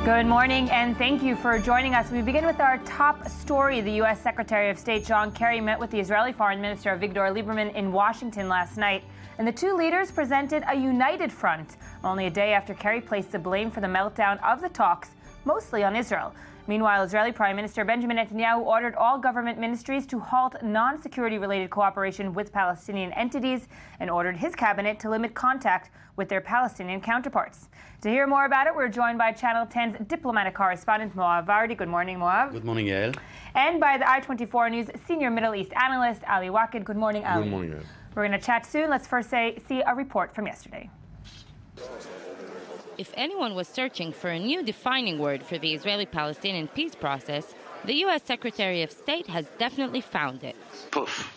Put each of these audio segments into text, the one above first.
Good morning, and thank you for joining us. We begin with our top story. The U.S. Secretary of State John Kerry met with the Israeli Foreign Minister Avigdor Lieberman in Washington last night, and the two leaders presented a united front, only a day after Kerry placed the blame for the meltdown of the talks mostly on Israel. Meanwhile, Israeli Prime Minister Benjamin Netanyahu ordered all government ministries to halt non-security related cooperation with Palestinian entities and ordered his cabinet to limit contact with their Palestinian counterparts. To hear more about it, we're joined by Channel 10's diplomatic correspondent Moav Vardi. Good morning, Moav. Good morning, Yael. And by the I-24 News senior Middle East analyst Ali Wakid. Good morning, Ali. Good morning, Yael. We're going to chat soon. Let's first see a report from yesterday. If anyone was searching for a new defining word for the Israeli-Palestinian peace process, the U.S. Secretary of State has definitely found it. Poof.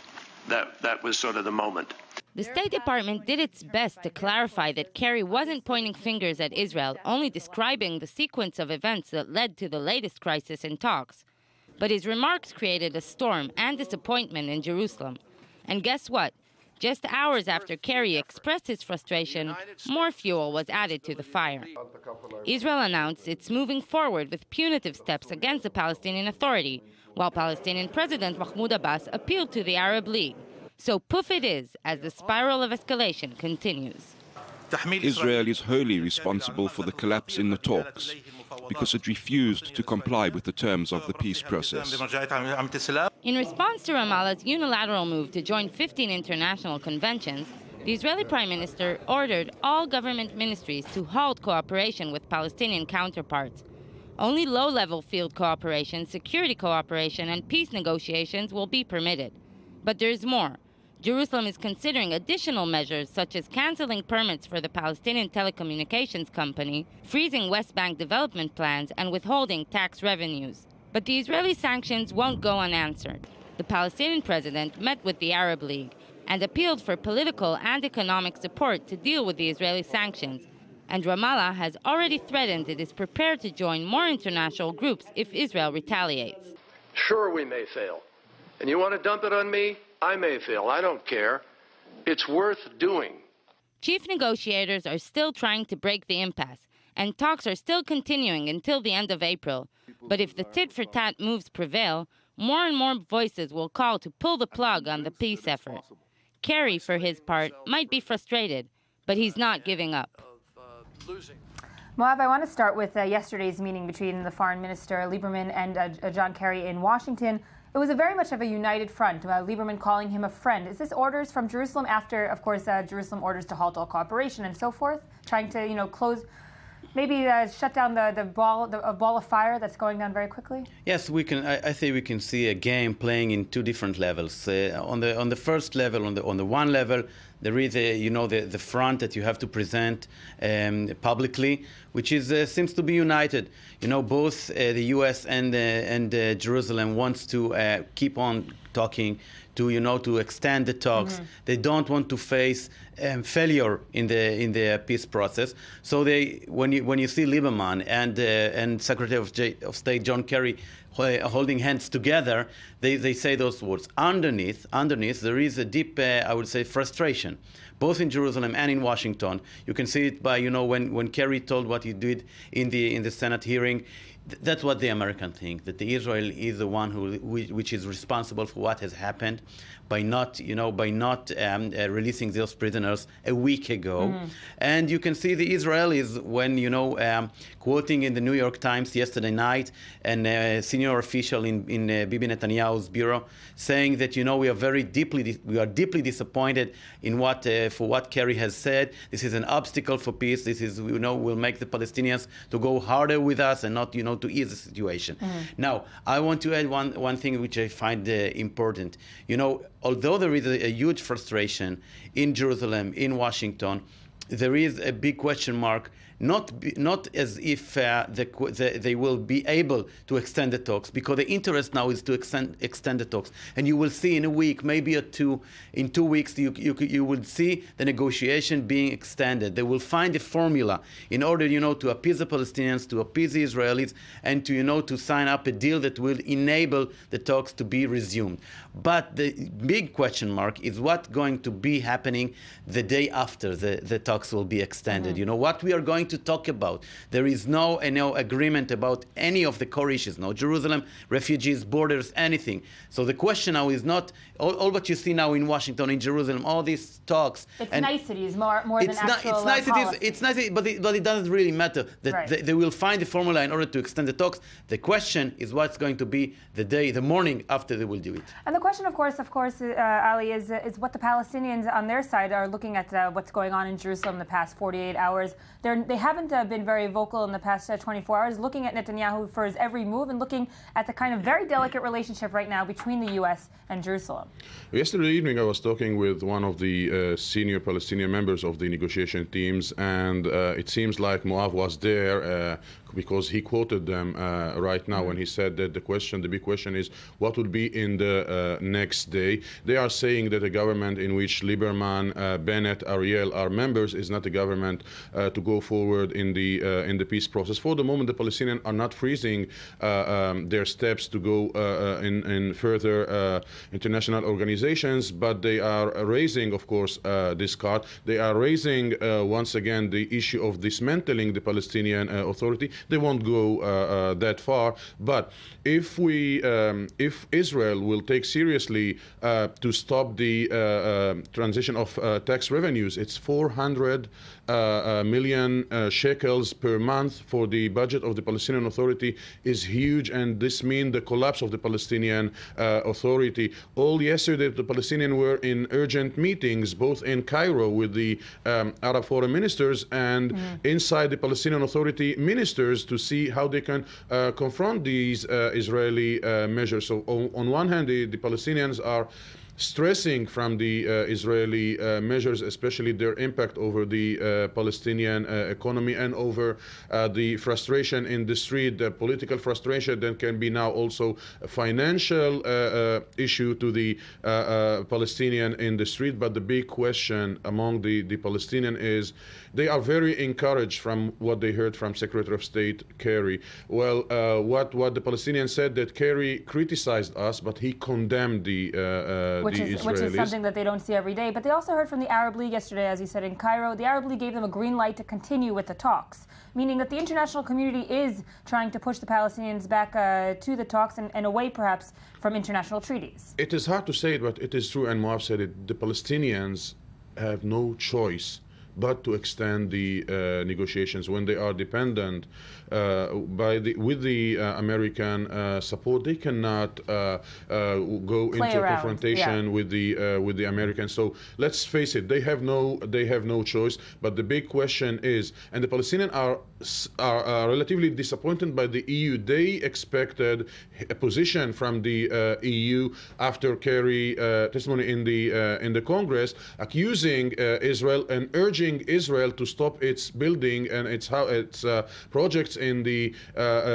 That was sort of the moment. The State Department did its best to clarify that Kerry wasn't pointing fingers at Israel, only describing the sequence of events that led to the latest crisis in talks. But his remarks created a storm and disappointment in Jerusalem. And guess what? Just hours after Kerry expressed his frustration, more fuel was added to the fire. Israel announced it's moving forward with punitive steps against the Palestinian Authority, while Palestinian President Mahmoud Abbas appealed to the Arab League. So poof it is, as the spiral of escalation continues. Israel is wholly responsible for the collapse in the talks because it refused to comply with the terms of the peace process. In response to Ramallah's unilateral move to join 15 international conventions, the Israeli Prime Minister ordered all government ministries to halt cooperation with Palestinian counterparts. Only low-level field cooperation, security cooperation, and peace negotiations will be permitted. But there's more. Jerusalem is considering additional measures such as canceling permits for the Palestinian telecommunications company, freezing West Bank development plans, and withholding tax revenues. But the Israeli sanctions won't go unanswered. The Palestinian president met with the Arab League and appealed for political and economic support to deal with the Israeli sanctions. And Ramallah has already threatened it is prepared to join more international groups if Israel retaliates. Sure, we may fail. And you want to dump it on me? I may fail. I don't care. It's worth doing. Chief negotiators are still trying to break the impasse, and talks are still continuing until the end of April. But if the tit-for-tat moves prevail, more and more voices will call to pull the plug on the peace effort. Kerry, for his part, might be frustrated, but he's not giving up. Moav, I want to start with yesterday's meeting between the Foreign Minister Lieberman and John Kerry in Washington. It was very much of a united front, Lieberman calling him a friend. Is this orders from Jerusalem after, of course, Jerusalem orders to halt all cooperation and so forth, trying to, close, maybe shut down the ball of fire that's going down very quickly? Yes, we can. I think we can see a game playing in two different levels. On the first level, on the one level, there is the front that you have to present publicly, which is seems to be united. Both the U.S. and Jerusalem wants to keep on talking, to extend the talks. Mm-hmm. They don't want to face failure in the peace process. So when you see Lieberman and Secretary of State John Kerry holding hands together, they say those words. Underneath, there is a deep, I would say, frustration, both in Jerusalem and in Washington. You can see it by, when Kerry told what he did in the Senate hearing. That's what the Americans think, that the Israel is the one which is responsible for what has happened by not releasing those prisoners a week ago. Mm-hmm. And you can see the Israelis when, quoting in the New York Times yesterday night, and a senior official in Bibi Netanyahu's bureau saying that, we are deeply disappointed in for what Kerry has said. This is an obstacle for peace. This is, will make the Palestinians to go harder with us and not, to ease the situation. Mm-hmm. Now, I want to add one thing which I find important. Although there is a huge frustration in Jerusalem, in Washington, there is a big question mark, not as if they will be able to extend the talks, because the interest now is to extend the talks. And you will see in a week, maybe in 2 weeks, you will see the negotiation being extended. They will find a formula in order, to appease the Palestinians, to appease the Israelis, and to sign up a deal that will enable the talks to be resumed. But the big question mark is what's going to be happening the day after the talks will be extended. Mm-hmm. What we are going going to talk about. There is no agreement about any of the core issues, no Jerusalem, refugees, borders, anything. So the question now is not all what you see now in Washington, in Jerusalem, all these talks. It's niceties more than actual policy. It's nice, but it doesn't really matter. They will find the formula in order to extend the talks. The question is what's going to be the morning after they will do it. And the question, of course, Ali, is what the Palestinians on their side are looking at what's going on in Jerusalem the past 48 hours. They haven't been very vocal in the past 24 hours, looking at Netanyahu for his every move and looking at the kind of very delicate relationship right now between the U.S. and Jerusalem. Yesterday evening, I was talking with one of the senior Palestinian members of the negotiation teams, and it seems like Moav was there because he quoted them right now when he said that the big question is what will be in the next day. They are saying that a government in which Lieberman, Bennett, Ariel are members is not a government to go forward in the peace process. For the moment, the Palestinians are not freezing their steps to go in further international organizations, but they are raising, of course, this card. They are raising once again the issue of dismantling the Palestinian Authority. They won't go that far, but if Israel will take seriously to stop the transition of tax revenues, it's 400 million shekels per month for the budget of the Palestinian Authority is huge, and this means the collapse of the Palestinian Authority. All yesterday, the Palestinians were in urgent meetings, both in Cairo with the Arab foreign ministers and inside the Palestinian Authority ministers to see how they can confront these Israeli measures. So on one hand, the Palestinians are stressing from the Israeli measures, especially their impact over the Palestinian economy and over the frustration in the street, the political frustration that can be now also a financial issue to the Palestinian in the street. But the big question among the Palestinians is they are very encouraged from what they heard from Secretary of State Kerry. Well, what the Palestinians said that Kerry criticized us, but he condemned the which is something that they don't see every day. But they also heard from the Arab League yesterday, as you said, in Cairo. The Arab League gave them a green light to continue with the talks, meaning that the international community is trying to push the Palestinians back to the talks and away, perhaps, from international treaties. It is hard to say it, but it is true, and Moab said it. The Palestinians have no choice but to extend the negotiations when they are dependent with the American support. They cannot go into a confrontation with the Americans. So let's face it, they have no choice. But the big question is, and the Palestinians are relatively disappointed by the EU. They expected a position from the EU after Kerry testimony in the Congress, accusing Israel and urging Israel to stop its building and its projects in the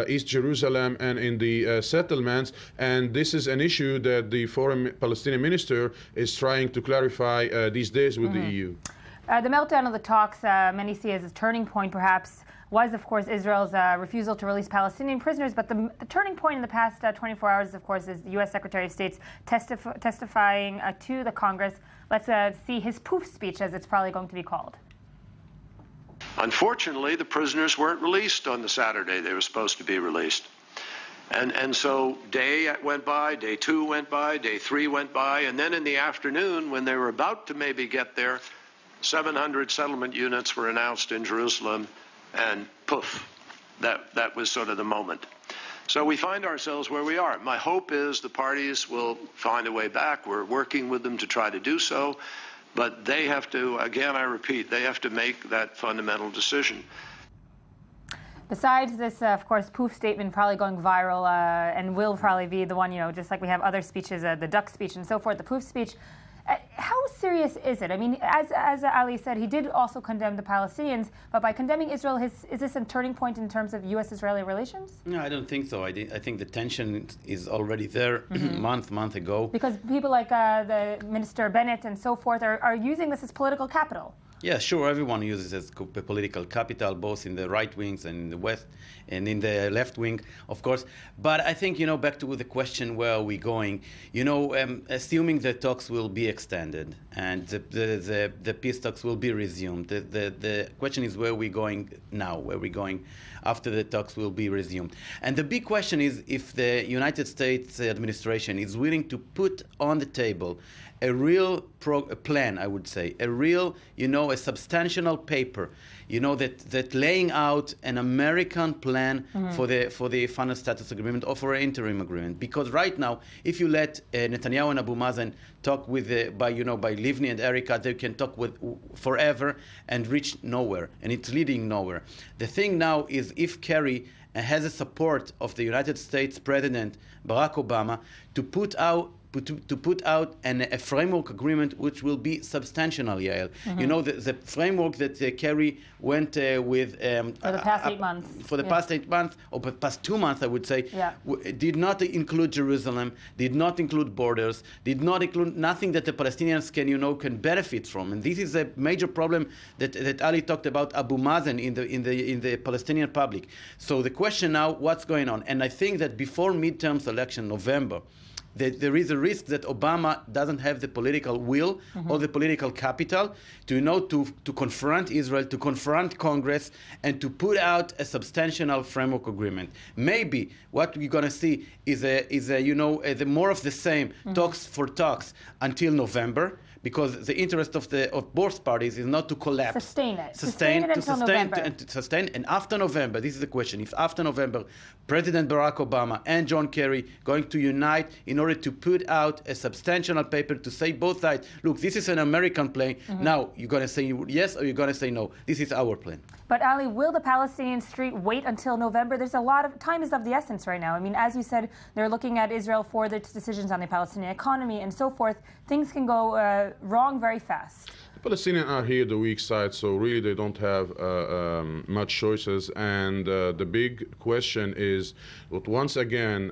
East Jerusalem and in the settlements. And this is an issue that the foreign Palestinian minister is trying to clarify these days with the EU. The meltdown of the talks, many see as a turning point, perhaps, was, of course, Israel's refusal to release Palestinian prisoners. But the turning point in the past 24 hours, of course, is the U.S. Secretary of State's testifying to the Congress. Let's see his poof speech, as it's probably going to be called. Unfortunately, the prisoners weren't released on the Saturday they were supposed to be released. And so day went by, day 2 went by, day 3 went by, and then in the afternoon, when they were about to maybe get there, 700 settlement units were announced in Jerusalem, and poof, that was sort of the moment. So we find ourselves where we are. My hope is the parties will find a way back. We're working with them to try to do so. But they have to, again, I repeat, they have to make that fundamental decision. Besides this, of course, poof statement probably going viral and will probably be the one, just like we have other speeches, the duck speech and so forth, the poof speech. How serious is it? I mean, as Ali said, he did also condemn the Palestinians, but by condemning Israel, is this a turning point in terms of U.S.-Israeli relations? No, I don't think so. I think the tension is already there month ago. Because people like the Minister Bennett and so forth are using this as political capital. Yeah, sure. Everyone uses it as political capital, both in the right wings and in the west and in the left wing, of course. But I think, back to the question, where are we going? Assuming the talks will be extended and the peace talks will be resumed, the question is, where are we going now? Where are we going after the talks will be resumed? And the big question is if the United States administration is willing to put on the table a real plan, I would say, a real, a substantial paper, that laying out an American plan for the final status agreement or for an interim agreement. Because right now, if you let Netanyahu and Abu Mazen talk by Livni and Erika, they can talk with forever and reach nowhere, and it's leading nowhere. The thing now is, if Kerry has the support of the United States President Barack Obama to put out a framework agreement which will be substantial, Yael. The framework that Kerry went with for the past 8 months. For the past 8 months, or past 2 months, I would say, did not include Jerusalem, did not include borders, did not include nothing that the Palestinians can benefit from. And this is a major problem that Ali talked about Abu Mazen in the Palestinian public. So the question now, what's going on? And I think that before midterms election, November, there is a risk that Obama doesn't have the political will or the political capital to confront Israel, to confront Congress, and to put out a substantial framework agreement. Maybe what we're going to see is the more of the same, talks for talks until November, because the interest of both parties is not to collapse. Sustain it until November. And after November, this is the question, if after November, President Barack Obama and John Kerry going to unite in order to put out a substantial paper to say both sides, look, this is an American plan. Now, you're going to say yes or you're going to say no. This is our plan. But Ali, will the Palestinian street wait until November? There's a lot of time is of the essence right now. I mean, as you said, they're looking at Israel for its decisions on the Palestinian economy and so forth. Things can go wrong very fast. The Palestinians are here the weak side, so really they don't have much choices. And the big question is, once again,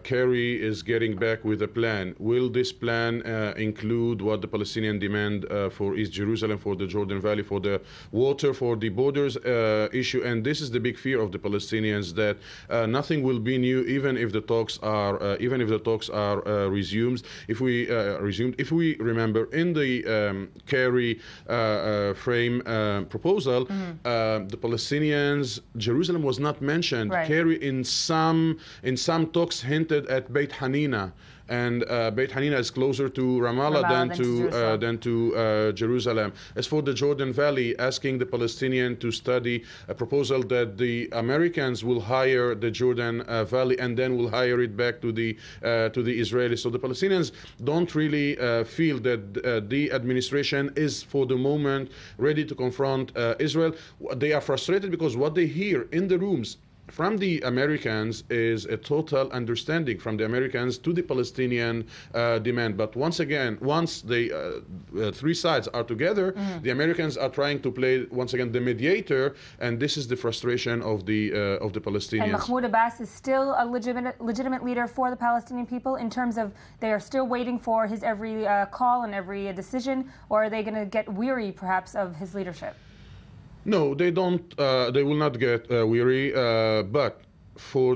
Kerry is getting back with a plan. Will this plan include what the Palestinians demand for East Jerusalem, for the Jordan Valley, for the water, for the borders issue? And this is the big fear of the Palestinians, that nothing will be new, even if the talks are resumed. If we remember in the Kerry frame proposal, the Palestinians, Jerusalem was not mentioned. Right. Kerry in some talks hinted at Beit Hanina, and Beit Hanina is closer to Ramallah than to Jerusalem. As for the Jordan Valley, asking the Palestinians to study a proposal that the Americans will hire the Jordan Valley and then will hire it back to the Israelis. So the Palestinians don't really feel that the administration is for the moment ready to confront Israel. They are frustrated because what they hear in the rooms from the Americans is a total understanding from the Americans to the Palestinian demand. But once the three sides are together, the Americans are trying to play once again the mediator, and this is the frustration of the Palestinians. And Mahmoud Abbas is still a legitimate leader for the Palestinian people in terms of they are still waiting for his every call and every decision, or are they going to get weary perhaps of his leadership? No, they don't. They will not get weary. But for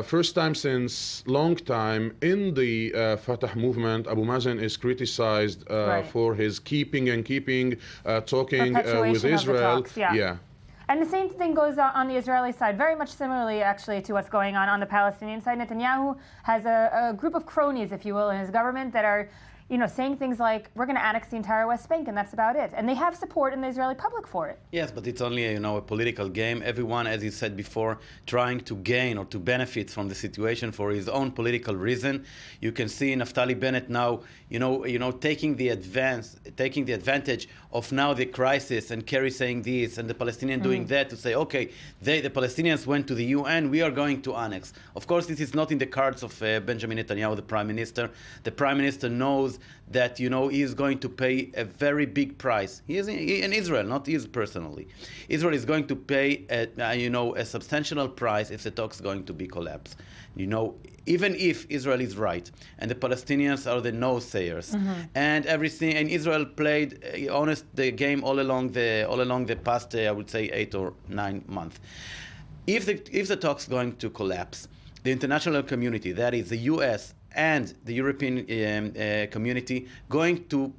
first time since long time in the Fatah movement, Abu Mazen is criticized for his keeping talking with Israel. Talks, yeah. And the same thing goes on the Israeli side, very much similarly, actually, to what's going on the Palestinian side. Netanyahu has a group of cronies, if you will, in his government that are saying things like, we're going to annex the entire West Bank, and that's about it. And they have support in the Israeli public for it. Yes, but it's only, a political game. Everyone, as you said before, trying to gain or to benefit from the situation for his own political reason. You can see Naftali Bennett now, taking the advantage of now the crisis, and Kerry saying this, and the Palestinians doing that, to say, okay, the Palestinians went to the UN, we are going to annex. Of course, this is not in the cards of Benjamin Netanyahu, the Prime Minister. The Prime Minister knows that, he is going to pay a very big price. He is in Israel, not he personally. Israel is going to pay a substantial price if the talks going to be collapsed. Even if Israel is right and the Palestinians are the no-sayers and everything, and Israel played the game all along the past, I would say, 8 or 9 months. If the talks going to collapse, the international community, that is the U.S. and the European community, going to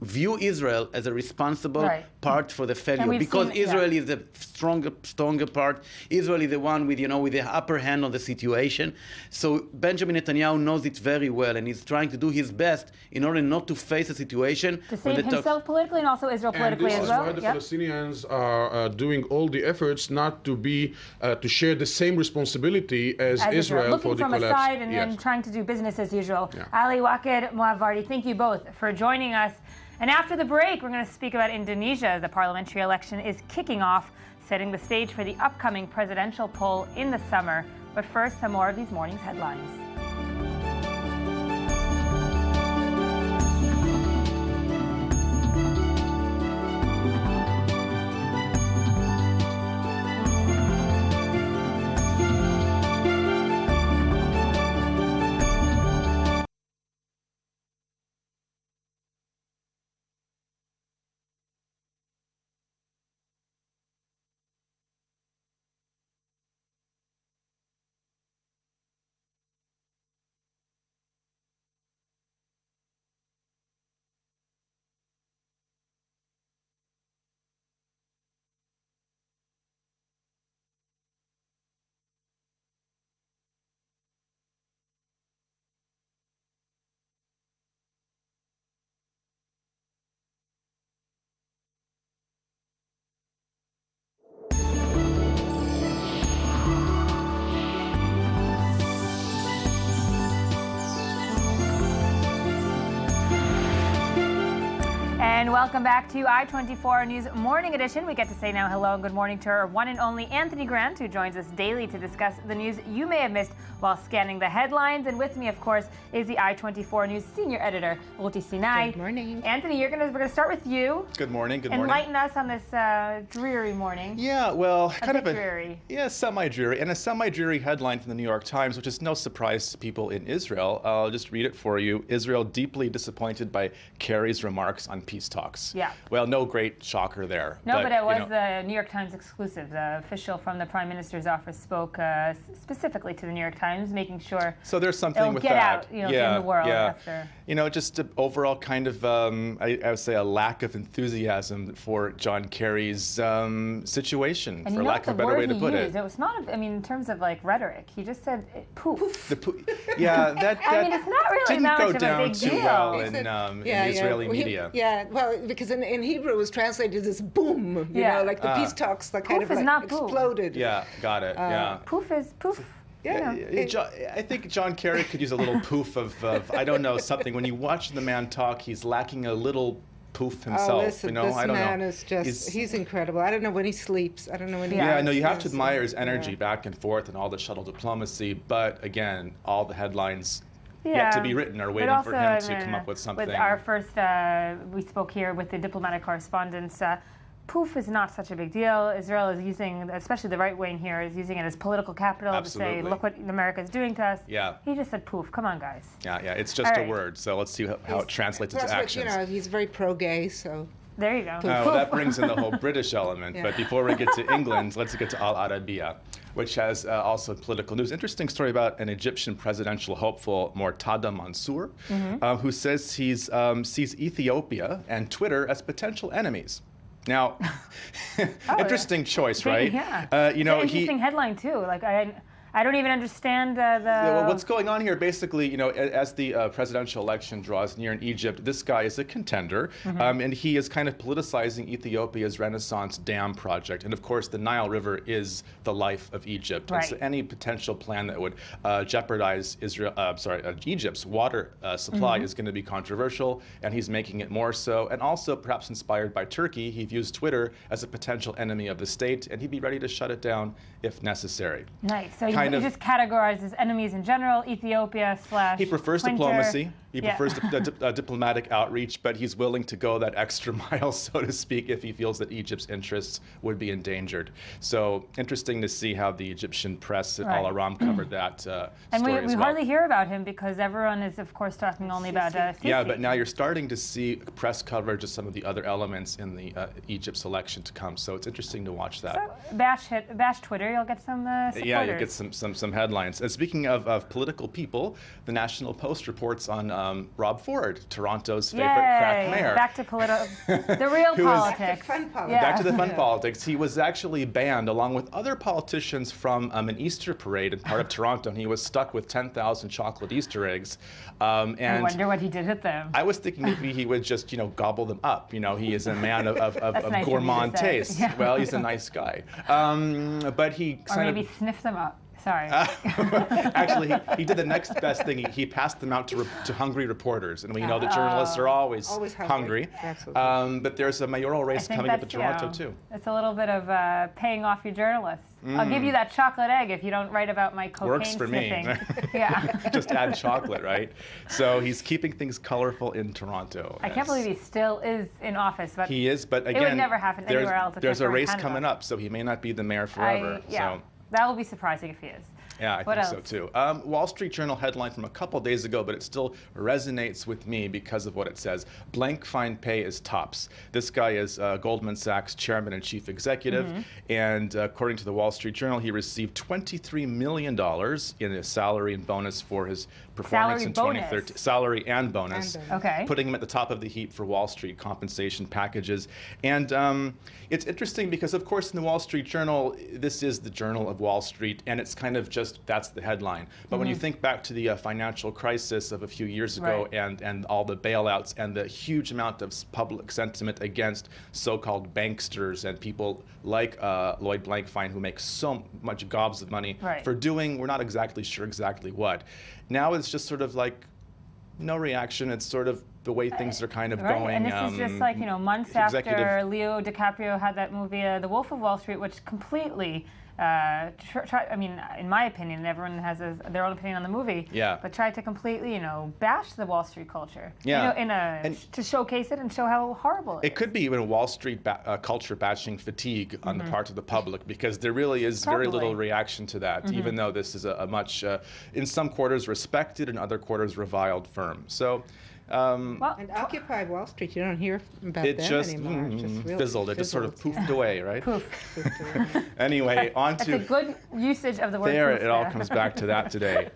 view Israel as a responsible part for the failure, because Israel is the stronger part. Israel is the one with the upper hand on the situation. So Benjamin Netanyahu knows it very well, and he's trying to do his best in order not to face a situation to save himself politically and also Israel politically as well. And this is why the Palestinians are doing all the efforts not to be to share the same responsibility as Israel for the collapse. Looking from a side and then trying to do business as usual. Ali Waked, Moav Vardi, thank you both for joining us. And after the break, we're going to speak about Indonesia. The parliamentary election is kicking off, setting the stage for the upcoming presidential poll in the summer. But first, some more of these morning's headlines. And welcome back to I-24 News Morning Edition. We get to say now hello and good morning to our one and only Anthony Grant, who joins us daily to discuss the news you may have missed while scanning the headlines. And with me, of course, is the I-24 News senior editor, Ruti Sinai. Good morning. Anthony, we're going to start with you. Good morning. Good morning. Enlighten us on this dreary morning. Yeah, well, kind of dreary. Yeah, semi-dreary. And a semi-dreary headline from the New York Times, which is no surprise to people in Israel. I'll just read it for you. Israel deeply disappointed by Kerry's remarks on peace talks. Yeah. Well, no great shocker there. No, but it was the New York Times exclusive. The official from the Prime Minister's office spoke specifically to the New York Times, making sure so there's something with get that. out, in the world after. Just an overall kind of, I would say, a lack of enthusiasm for John Kerry's situation, and for lack of a better way to put it. It was not, in terms of rhetoric, he just said poof. Yeah, that it's not really didn't that go much of a down big too deal. well in the Israeli media. Well, because in Hebrew it was translated as boom, like the peace talks that kind of exploded. Yeah, got it. Poof is poof. I think John Kerry could use a little poof of I don't know, something. When you watch the man talk, he's lacking a little poof himself. Oh, listen, this I don't man know. is just, he's incredible. I don't know when he sleeps. I don't know when he Yeah, no, you have to admire his energy back and forth and all the shuttle diplomacy. But again, all the headlines yet to be written are waiting for him to come up with something. With our first, we spoke here with the diplomatic correspondents. Poof is not such a big deal. Israel is using, especially the right wing here, is using it as political capital to say, look what America is doing to us. Yeah. He just said poof. Come on, guys. Yeah, it's just a word. So let's see how it translates into actions. He's very pro-gay, so. There you go. Well, that brings in the whole British element. But before we get to England, let's get to Al Arabiya, which has also political news. Interesting story about an Egyptian presidential hopeful, Mortada Mansour, who says he sees Ethiopia and Twitter as potential enemies. Now, interesting choice, right? Yeah. It's an interesting headline too. I don't even understand what's going on here. Basically, as the presidential election draws near in Egypt, this guy is a contender, and he is kind of politicizing Ethiopia's Renaissance Dam project. And of course, the Nile River is the life of Egypt. Right. And so any potential plan that would jeopardize Egypt's water supply is going to be controversial, and he's making it more so. And also, perhaps inspired by Turkey, he views Twitter as a potential enemy of the state, and he'd be ready to shut it down if necessary. Nice. So he just categorizes enemies in general, Ethiopia / He prefers Twitter. diplomacy. He prefers diplomatic outreach, but he's willing to go that extra mile, so to speak, if he feels that Egypt's interests would be endangered. So interesting to see how the Egyptian press at Al Aram covered that and story we as well. hardly hear about him because everyone is, of course, talking only about Sisi. Yeah, but now you're starting to see press coverage of some of the other elements in the Egypt's election to come. So it's interesting to watch that. So bash Twitter, you'll get some supporters. Yeah, you get some headlines. And speaking of political people, the National Post reports on Rob Ford, Toronto's favorite crack mayor. Back to the real politics. Back to fun politics. Yeah. Back to the fun politics. He was actually banned, along with other politicians, from an Easter parade in part of Toronto, and he was stuck with 10,000 chocolate Easter eggs. And I wonder what he did with them. I was thinking maybe he would just, gobble them up. He is a man of nice gourmand of you to say. taste. Yeah. Well, he's a nice guy. But he Or maybe sniff them up. Sorry. Actually, he did the next best thing. He passed them out to hungry reporters, and we know that journalists are always hungry. Absolutely. But there's a mayoral race coming up in Toronto too. It's a little bit of paying off your journalists. I'll give you that chocolate egg if you don't write about my cocaine Works for sniffing. me. Yeah. Just add chocolate, right? So he's keeping things colorful in Toronto. I can't believe he still is in office, but he is. But again, it would never happen anywhere else. There's a race Canada. coming up, so he may not be the mayor forever. So. That will be surprising if he is. Yeah, I What think else? so too. Wall Street Journal headline from a couple days ago, but it still resonates with me because of what it says. Blank fine pay is tops. This guy is Goldman Sachs chairman and chief executive, and according to the Wall Street Journal, he received $23 million in his salary and bonus for his performance in 2013. Salary and bonus. Okay. Putting him at the top of the heap for Wall Street compensation packages. And it's interesting because, of course, in the Wall Street Journal, this is the Journal of Wall Street, and it's kind of just, that's the headline. But when you think back to the financial crisis of a few years ago and all the bailouts and the huge amount of public sentiment against so-called banksters and people like Lloyd Blankfein, who make so much gobs of money for doing, we're not exactly sure exactly what. Now it's just sort of like no reaction. It's sort of the way things are kind of going. And this is just like, months after Leo DiCaprio had that movie, The Wolf of Wall Street, which completely, in my opinion, everyone has their own opinion on the movie, but tried to completely, bash the Wall Street culture, to showcase it and show how horrible it is. It could be even a Wall Street culture bashing fatigue on the part of the public, because there really is very little reaction to that, even though this is a much, in some quarters, respected and other quarters reviled firm. So. And Occupy Wall Street, you don't hear about them anymore. It just really fizzled. It just sort of poofed away, right? Poof. Anyway, on to... That's a good usage of the word There, poof it all comes back to that today.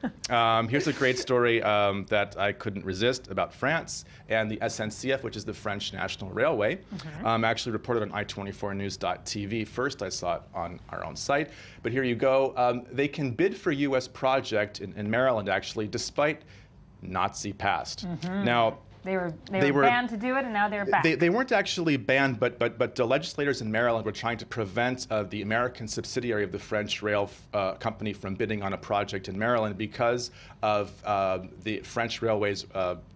Here's a great story that I couldn't resist about France and the SNCF, which is the French National Railway. Actually reported on i24news.tv. First, I saw it on our own site. But here you go. They can bid for U.S. project in Maryland, actually, despite Nazi past. Now, They were banned to do it, and now they're back. They weren't actually banned, but the legislators in Maryland were trying to prevent the American subsidiary of the French rail company from bidding on a project in Maryland because of the French Railway's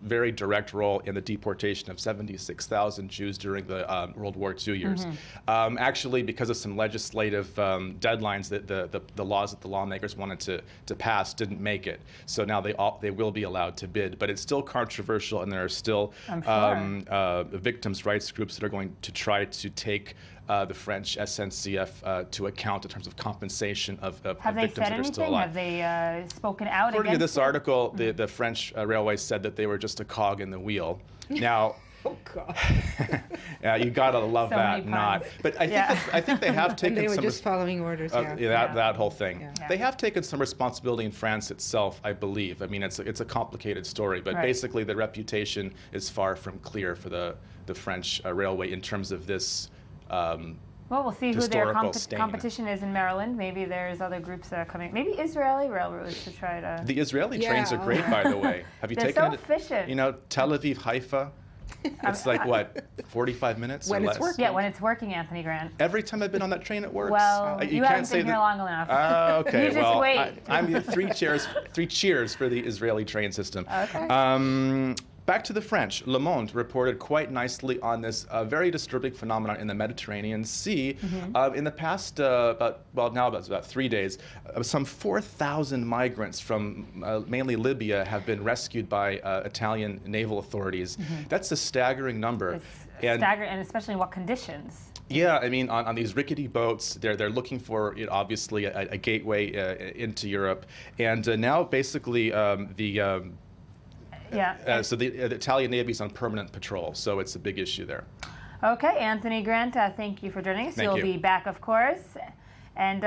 very direct role in the deportation of 76,000 Jews during the World War II years. Actually, because of some legislative deadlines that the laws that the lawmakers wanted to pass didn't make it. So now they will be allowed to bid, but it's still controversial, and there are still victims' rights groups that are going to try to take the French SNCF to account in terms of compensation of victims that are still alive. Have they spoken out According to this it? article, the French Railway said that they were just a cog in the wheel. Now, oh God! Yeah, you gotta love so that. Not, but I think they have taken. They were some just following orders. That whole thing. Yeah. They have taken some responsibility in France itself, I believe. I mean, it's a complicated story, but basically the reputation is far from clear for the French railway in terms of this. Well, we'll see who their competition is in Maryland. Maybe there's other groups that are coming. Maybe Israeli railroads to try to. The Israeli trains are great, by the way. Have you taken so efficient. Tel Aviv, Haifa. It's like, what, 45 minutes when or it's less? working. Yeah, when it's working, Anthony Grant. Every time I've been on that train, it works. Well, you haven't been here long enough. Okay, you just wait. I'm three cheers for the Israeli train system. Okay. Back to the French. Le Monde reported quite nicely on this very disturbing phenomenon in the Mediterranean Sea. In the past, about 3 days, some 4,000 migrants from mainly Libya have been rescued by Italian naval authorities. That's a staggering number. Staggering, and especially in what conditions? Yeah, I mean, on these rickety boats, they're looking for, obviously a gateway into Europe, and now basically so the Italian Navy's on permanent patrol, so it's a big issue there. Okay, Anthony Grant, thank you for joining us. You'll be back, of course, and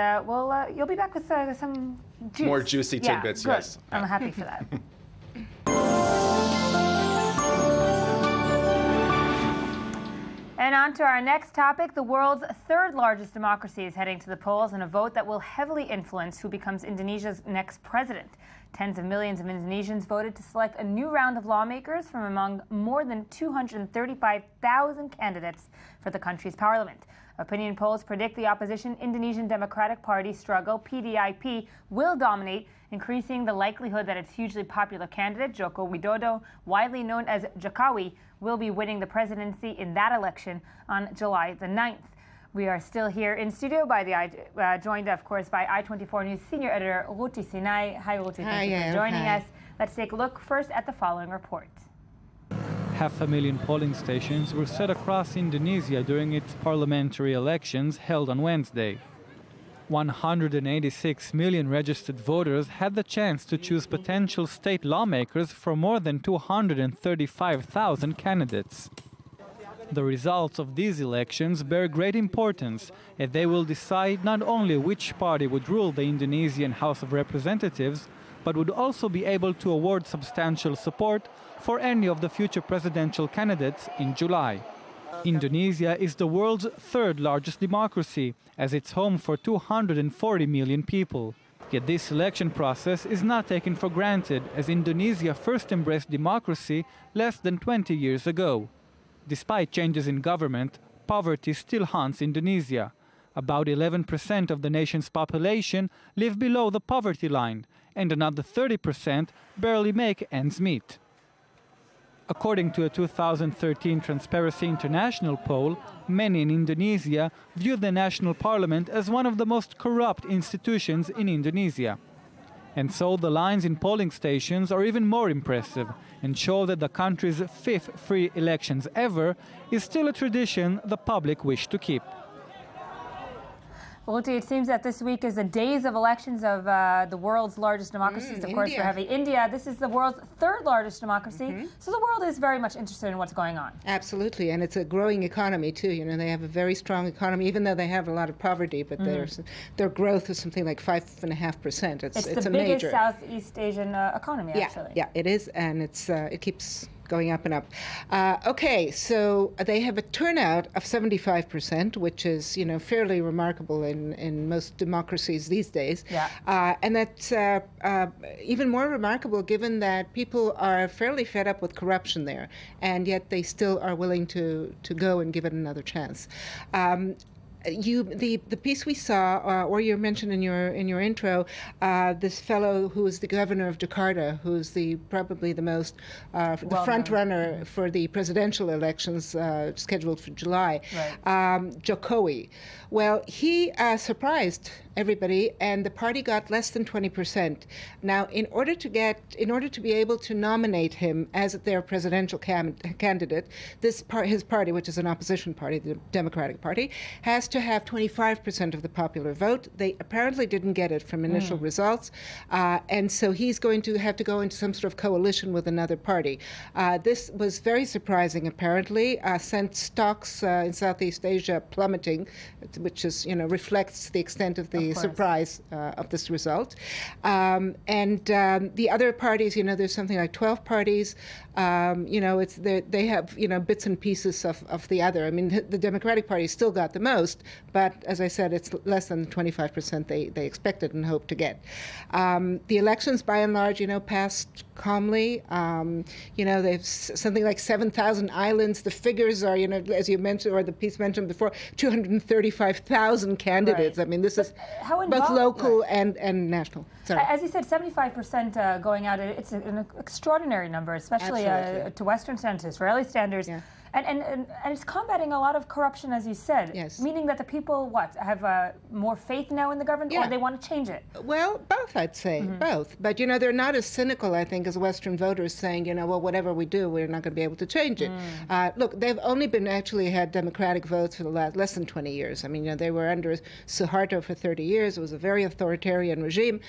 you'll be back with some juice. More juicy tidbits, good. yes. I'm happy for that. And on to our next topic. The world's third largest democracy is heading to the polls in a vote that will heavily influence who becomes Indonesia's next president. Tens of millions of Indonesians voted to select a new round of lawmakers from among more than 235,000 candidates for the country's parliament. Opinion polls predict the opposition Indonesian Democratic Party struggle, PDIP, will dominate, increasing the likelihood that its hugely popular candidate, Joko Widodo, widely known as Jokowi, will be winning the presidency in that election on July the 9th. We are still here in studio joined, of course, by I-24 News senior editor Ruti Sinai. Hi, Ruti. Thank you for joining us. Let's take a look first at the following report. 500,000 polling stations were set across Indonesia during its parliamentary elections held on Wednesday. 186 million registered voters had the chance to choose potential state lawmakers for more than 235,000 candidates. The results of these elections bear great importance, as they will decide not only which party would rule the Indonesian House of Representatives, but would also be able to award substantial support for any of the future presidential candidates in July. Indonesia is the world's third largest democracy, as it's home for 240 million people. Yet this election process is not taken for granted, as Indonesia first embraced democracy less than 20 years ago. Despite changes in government, poverty still haunts Indonesia. About 11% of the nation's population live below the poverty line, and another 30% barely make ends meet. According to a 2013 Transparency International poll, many in Indonesia view the national parliament as one of the most corrupt institutions in Indonesia. And so the lines in polling stations are even more impressive and show that the country's fifth free elections ever is still a tradition the public wish to keep. Ruti, it seems that this week is the days of elections of the world's largest democracies. Of course, we're having India. This is the world's third largest democracy. So the world is very much interested in what's going on. Absolutely, and it's a growing economy too. You know, they have a very strong economy, even though they have a lot of poverty. But their growth is something like 5.5%. It's the biggest Southeast Asian economy, actually. Yeah, it is, and it keeps going up and up. Okay, so they have a turnout of 75%, which is, fairly remarkable in most democracies these days. Yeah. And that's even more remarkable given that people are fairly fed up with corruption there, and yet they still are willing to go and give it another chance. The piece we saw, or you mentioned in your intro, this fellow who is the governor of Jakarta, who's probably the most the front runner for the presidential elections scheduled for July, Jokowi. Well, he surprised everybody, and the party got less than 20%. Now, in order to be able to nominate him as their presidential candidate, his party, which is an opposition party, the Democratic Party, has to have 25% of the popular vote. They apparently didn't get it from initial results, and so he's going to have to go into some sort of coalition with another party. This was very surprising, apparently, sent stocks in Southeast Asia plummeting, which is, reflects the extent of the surprise of this result. And the other parties, there's something like 12 parties. They have, bits and pieces of the other. I mean, the Democratic Party still got the most, but as I said, it's less than the 25% they expected and hoped to get. The elections, by and large, passed calmly. They've something like 7,000 islands. The figures are, as you mentioned, or the piece mentioned before, 235,000 candidates. Right. I mean, this is how both local and national. Sorry. As you said, 75% going out, it's an extraordinary number, especially to Western standards, Israeli standards. Yeah. And it's combating a lot of corruption, as you said. Yes. Meaning that the people, have more faith now in the government, or they want to change it? Well, both, I'd say, both. But, they're not as cynical, I think, as Western voters saying, well, whatever we do, we're not going to be able to change it. Look, they've only had democratic votes for the less than 20 years. I mean, they were under Suharto for 30 years. It was a very authoritarian regime.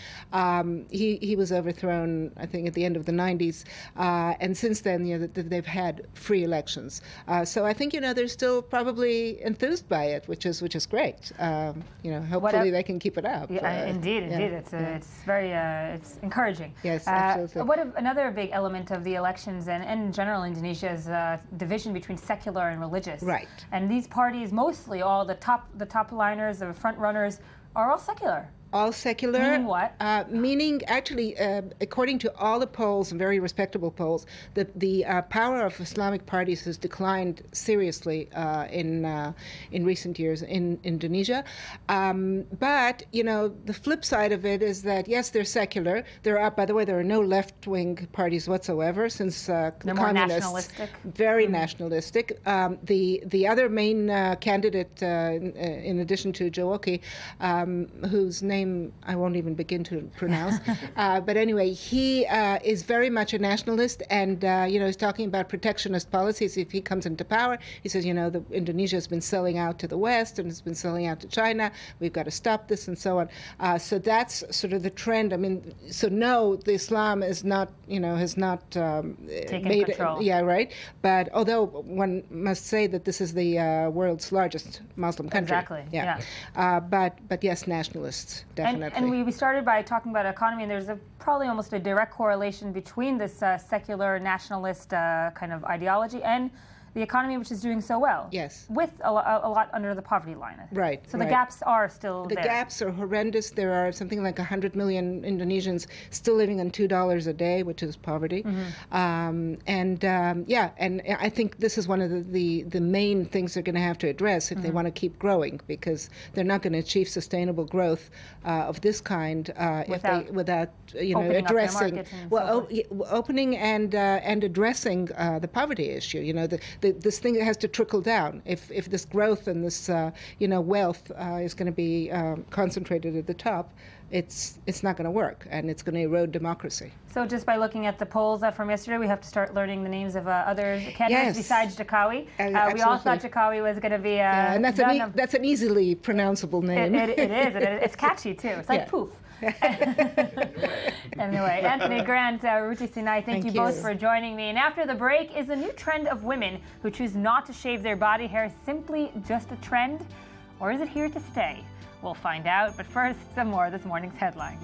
He was overthrown, I think, at the end of the 90s. And since then, they've had free elections. So I think they're still probably enthused by it, which is great. Hopefully they can keep it up. Yeah, indeed. It's very it's encouraging. Yes, absolutely. Another big element of the elections and in general Indonesia's division between secular and religious. Right. And these parties, mostly all the top liners, the front runners, are all secular. All secular. Meaning what? Meaning, actually, according to all the polls, and very respectable polls, the power of Islamic parties has declined seriously in recent years in Indonesia. But, the flip side of it is that, yes, they're secular. By the way, there are no left-wing parties whatsoever since the communists. Nationalistic. Very nationalistic. The other main candidate, in addition to Jowoki, whose name I won't even begin to pronounce. But anyway, he is very much a nationalist, and he's talking about protectionist policies. If he comes into power, he says, Indonesia has been selling out to the West and it's been selling out to China. We've got to stop this and so on. So that's sort of the trend. I mean, so no, the Islam is not, has not taken control. Yeah, right. But although one must say that this is the world's largest Muslim country. Exactly. Yeah. But yes, nationalists. Definitely. And we started by talking about economy, and there's probably almost a direct correlation between this secular nationalist kind of ideology and the economy, which is doing so well. Yes. With a lot under the poverty line. Right. So the gaps are still there. The gaps are horrendous. There are something like 100 million Indonesians still living on $2 a day, which is poverty. And I think this is one of the main things they're going to have to address if they want to keep growing, because they're not going to achieve sustainable growth of this kind without addressing opening and addressing the poverty issue. This thing has to trickle down. If this growth and this wealth is going to be concentrated at the top, it's not going to work, and it's going to erode democracy. So just by looking at the polls from yesterday, we have to start learning the names of other candidates besides Jakawi. We all thought Jakawi was going to be and that's an easily pronounceable name. It is. It's catchy too. It's like poof. Anyway, Anthony Grant, Ruti Sinai, thank you both for joining me. And after the break, is a new trend of women who choose not to shave their body hair simply just a trend, or is it here to stay? We'll find out, but first, some more of this morning's headlines.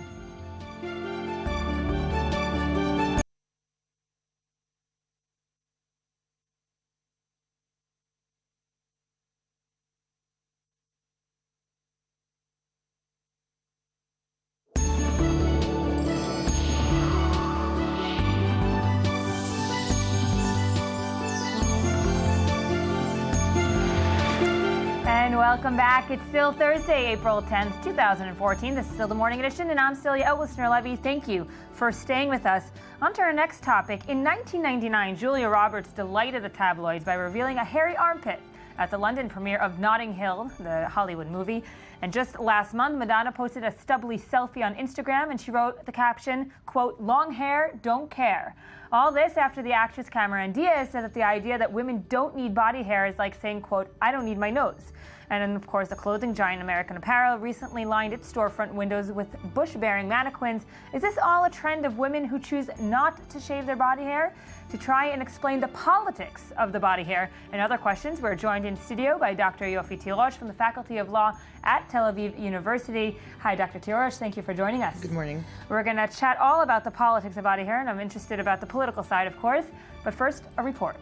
Welcome back. It's still Thursday, April 10th, 2014. This is still the Morning Edition, and I'm Celia Listener-Levy. Thank you for staying with us. On to our next topic. In 1999, Julia Roberts delighted the tabloids by revealing a hairy armpit at the London premiere of Notting Hill, the Hollywood movie. And just last month, Madonna posted a stubbly selfie on Instagram, and she wrote the caption, quote, "Long hair, don't care." All this after the actress Cameron Diaz said that the idea that women don't need body hair is like saying, quote, "I don't need my nose." And then, of course, the clothing giant American Apparel recently lined its storefront windows with bush-bearing mannequins. Is this all a trend of women who choose not to shave their body hair? To try and explain the politics of the body hair and other questions, we're joined in studio by Dr. Yofi Tirosh from the Faculty of Law at Tel Aviv University. Hi, Dr. Tirosh. Thank you for joining us. Good morning. We're going to chat all about the politics of body hair, and I'm interested about the political side, of course. But first, a report.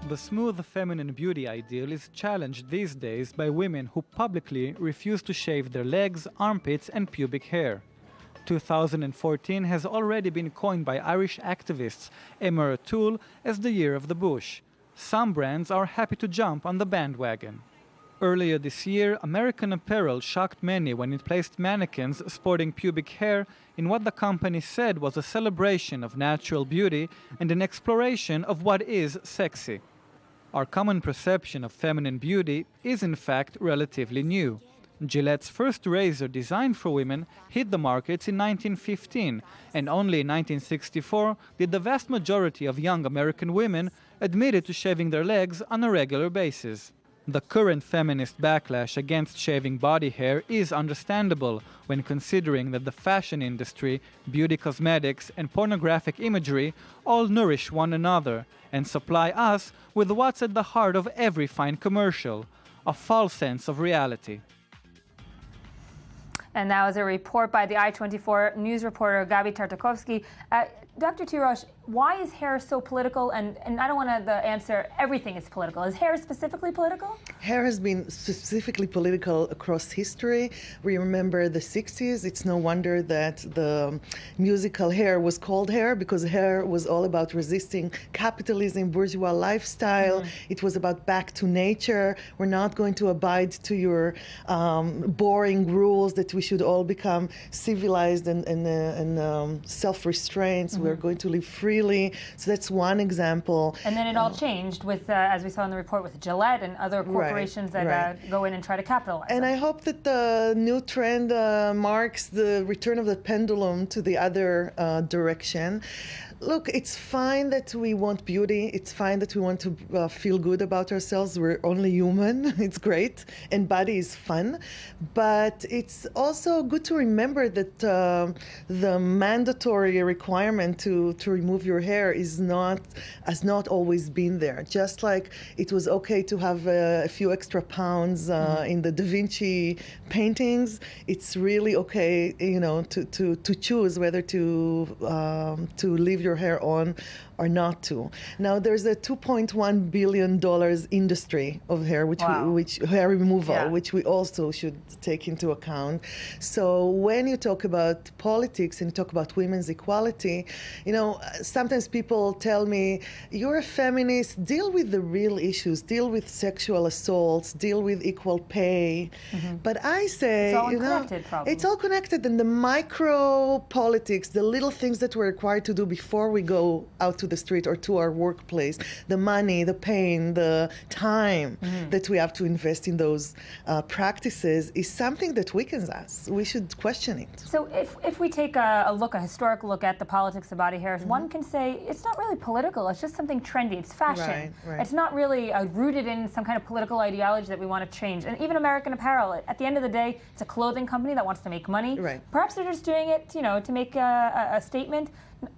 The smooth feminine beauty ideal is challenged these days by women who publicly refuse to shave their legs, armpits, and pubic hair. 2014 has already been coined by Irish activists Emer O'Toole as the year of the bush. Some brands are happy to jump on the bandwagon. Earlier this year, American Apparel shocked many when it placed mannequins sporting pubic hair in what the company said was a celebration of natural beauty and an exploration of what is sexy. Our common perception of feminine beauty is in fact relatively new. Gillette's first razor designed for women hit the markets in 1915, and only in 1964 did the vast majority of young American women admit to shaving their legs on a regular basis. The current feminist backlash against shaving body hair is understandable when considering that the fashion industry, beauty cosmetics, and pornographic imagery all nourish one another and supply us with what's at the heart of every fine commercial, a false sense of reality. And that was a report by the I-24 news reporter Gabi Tartakovsky. Dr. Tirosh, why is hair so political? And I don't want the answer, everything is political. Is hair specifically political? Hair has been specifically political across history. We remember the 60s. It's no wonder that the musical Hair was called Hair, because hair was all about resisting capitalism, bourgeois lifestyle. It was about back to nature. We're not going to abide to your boring rules, that we should all become civilized and self-restrained. We're going to live freely. So that's one example. And then it all changed with, as we saw in the report, with Gillette and other corporations that go in and try to capitalize. And I hope that the new trend marks the return of the pendulum to the other direction. Look, it's fine that we want beauty. It's fine that we want to feel good about ourselves. We're only human. It's great. And body is fun. But it's also good to remember that the mandatory requirement to remove your hair has not always been there. Just like it was okay to have a few extra pounds in the Da Vinci paintings, it's really okay, to choose whether to leave your hair on or not to. Now there's a $2.1 billion industry of hair, which hair removal, which we also should take into account. So when you talk about politics and you talk about women's equality, sometimes people tell me, you're a feminist, deal with the real issues, deal with sexual assaults, deal with equal pay. But I say, it's all connected, probably. It's all connected, and the micro politics, the little things that we're required to do before we go out to the street or to our workplace, the money, the pain, the time that we have to invest in those practices is something that weakens us. We should question it. So if we take a historical look at the politics of body hair, one can say it's not really political, it's just something trendy, it's fashion. Right. It's not really rooted in some kind of political ideology that we want to change. And even American Apparel, at the end of the day, it's a clothing company that wants to make money. Right. Perhaps they're just doing it, to make a statement.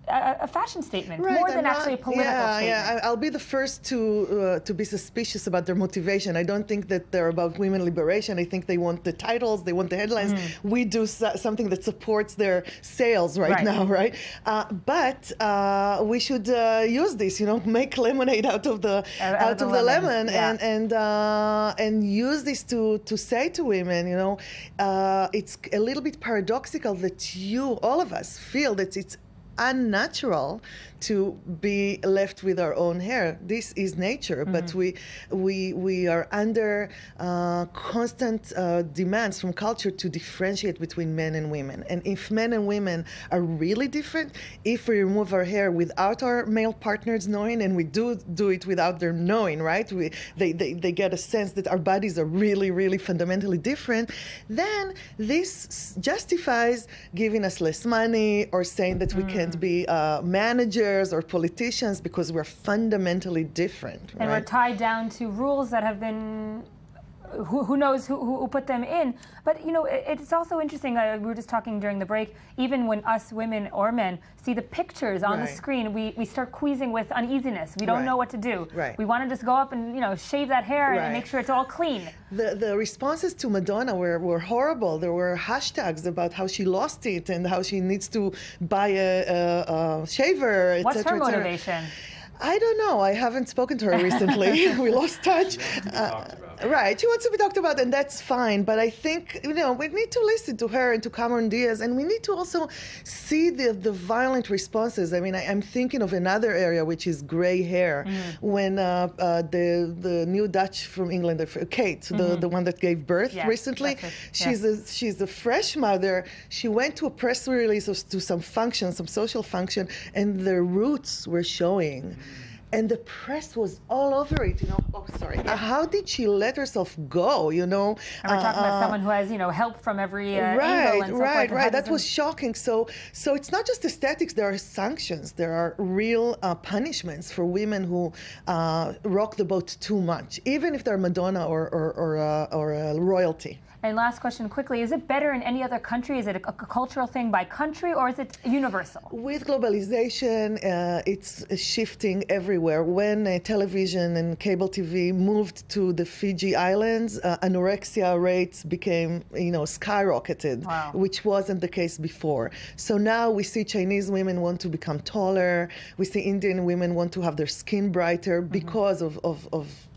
A fashion statement, more than actually a political statement. Yeah, I'll be the first to be suspicious about their motivation. I don't think that they're about women liberation. I think they want the titles, they want the headlines. We do something that supports their sales right now, right? But we should use this, make lemonade out of the lemon, and use this to say to women, it's a little bit paradoxical that all of us feel that it's unnatural to be left with our own hair. This is nature, but we are under constant demands from culture to differentiate between men and women. And if men and women are really different, if we remove our hair without our male partners knowing, and we do it without their knowing, right? They get a sense that our bodies are really, really fundamentally different, then this justifies giving us less money or saying that we can't be managers or politicians because we're fundamentally different. And we're tied down to rules that have been, who knows who put them in. But, it's also interesting, we were just talking during the break, even when us women or men see the pictures on the screen, we start queasing with uneasiness. We don't know what to do. We want to just go up and, shave that hair and make sure it's all clean. The responses to Madonna were horrible. There were hashtags about how she lost it and how she needs to buy a shaver, etc. What's her motivation? I don't know. I haven't spoken to her recently. We lost touch. Right. She wants to be talked about, and that's fine. But I think, we need to listen to her and to Cameron Diaz, and we need to also see the violent responses. I mean, I'm thinking of another area, which is gray hair. When the new Dutch from England, Kate, the one that gave birth recently, she's a fresh mother. She went to a press release to some function, some social function, and the roots were showing. And the press was all over it, Oh, sorry. How did she let herself go, And we're talking about someone who has, help from every angle and so forth. Right. That was shocking. So it's not just aesthetics. There are sanctions. There are real punishments for women who rock the boat too much, even if they're Madonna or royalty. And last question quickly, is it better in any other country? Is it a cultural thing by country, or is it universal? With globalization, it's shifting everywhere. When television and cable TV moved to the Fiji Islands, anorexia rates became, skyrocketed, which wasn't the case before. So now we see Chinese women want to become taller. We see Indian women want to have their skin brighter because of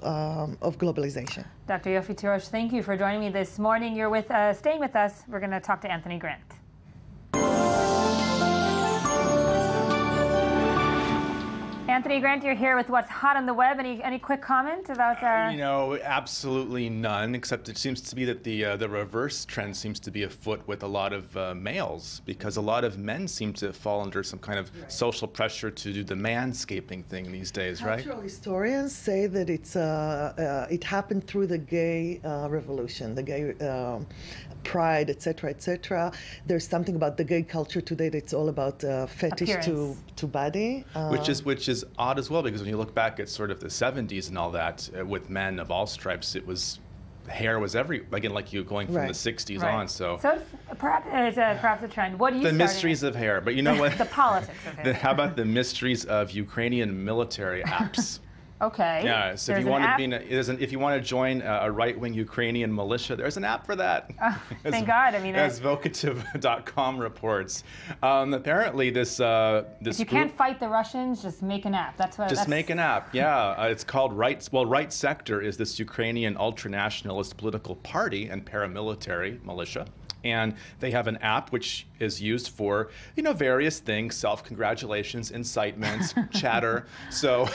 globalization. Dr. Yofi Tirosh, thank you for joining me this morning. You're staying with us. We're going to talk to Anthony Grant. Anthony Grant, you're here with what's hot on the web. Any quick comment about absolutely none, except it seems to be that the reverse trend seems to be afoot with a lot of males, because a lot of men seem to fall under some kind of social pressure to do the manscaping thing these days, right? Cultural historians say that it happened through the gay revolution, the gay pride, etc., etc. There's something about the gay culture today that's all about fetish to body, which is odd as well, because when you look back at sort of the 70s and all that, with men of all stripes, hair was like you going from the 60s on. So perhaps a trend. What do you? The mysteries of hair, but you know what? The politics of hair. How about the mysteries of Ukrainian military apps? Okay. Yeah. So if you want to join a right-wing Ukrainian militia, there's an app for that. Thank God. I mean, as Vocative.com reports, apparently this if you can't fight the Russians, just make an app. Make an app. Yeah. It's called Right Sector is this Ukrainian ultranationalist political party and paramilitary militia. And they have an app which is used for, various things, self-congratulations, incitements, chatter. So,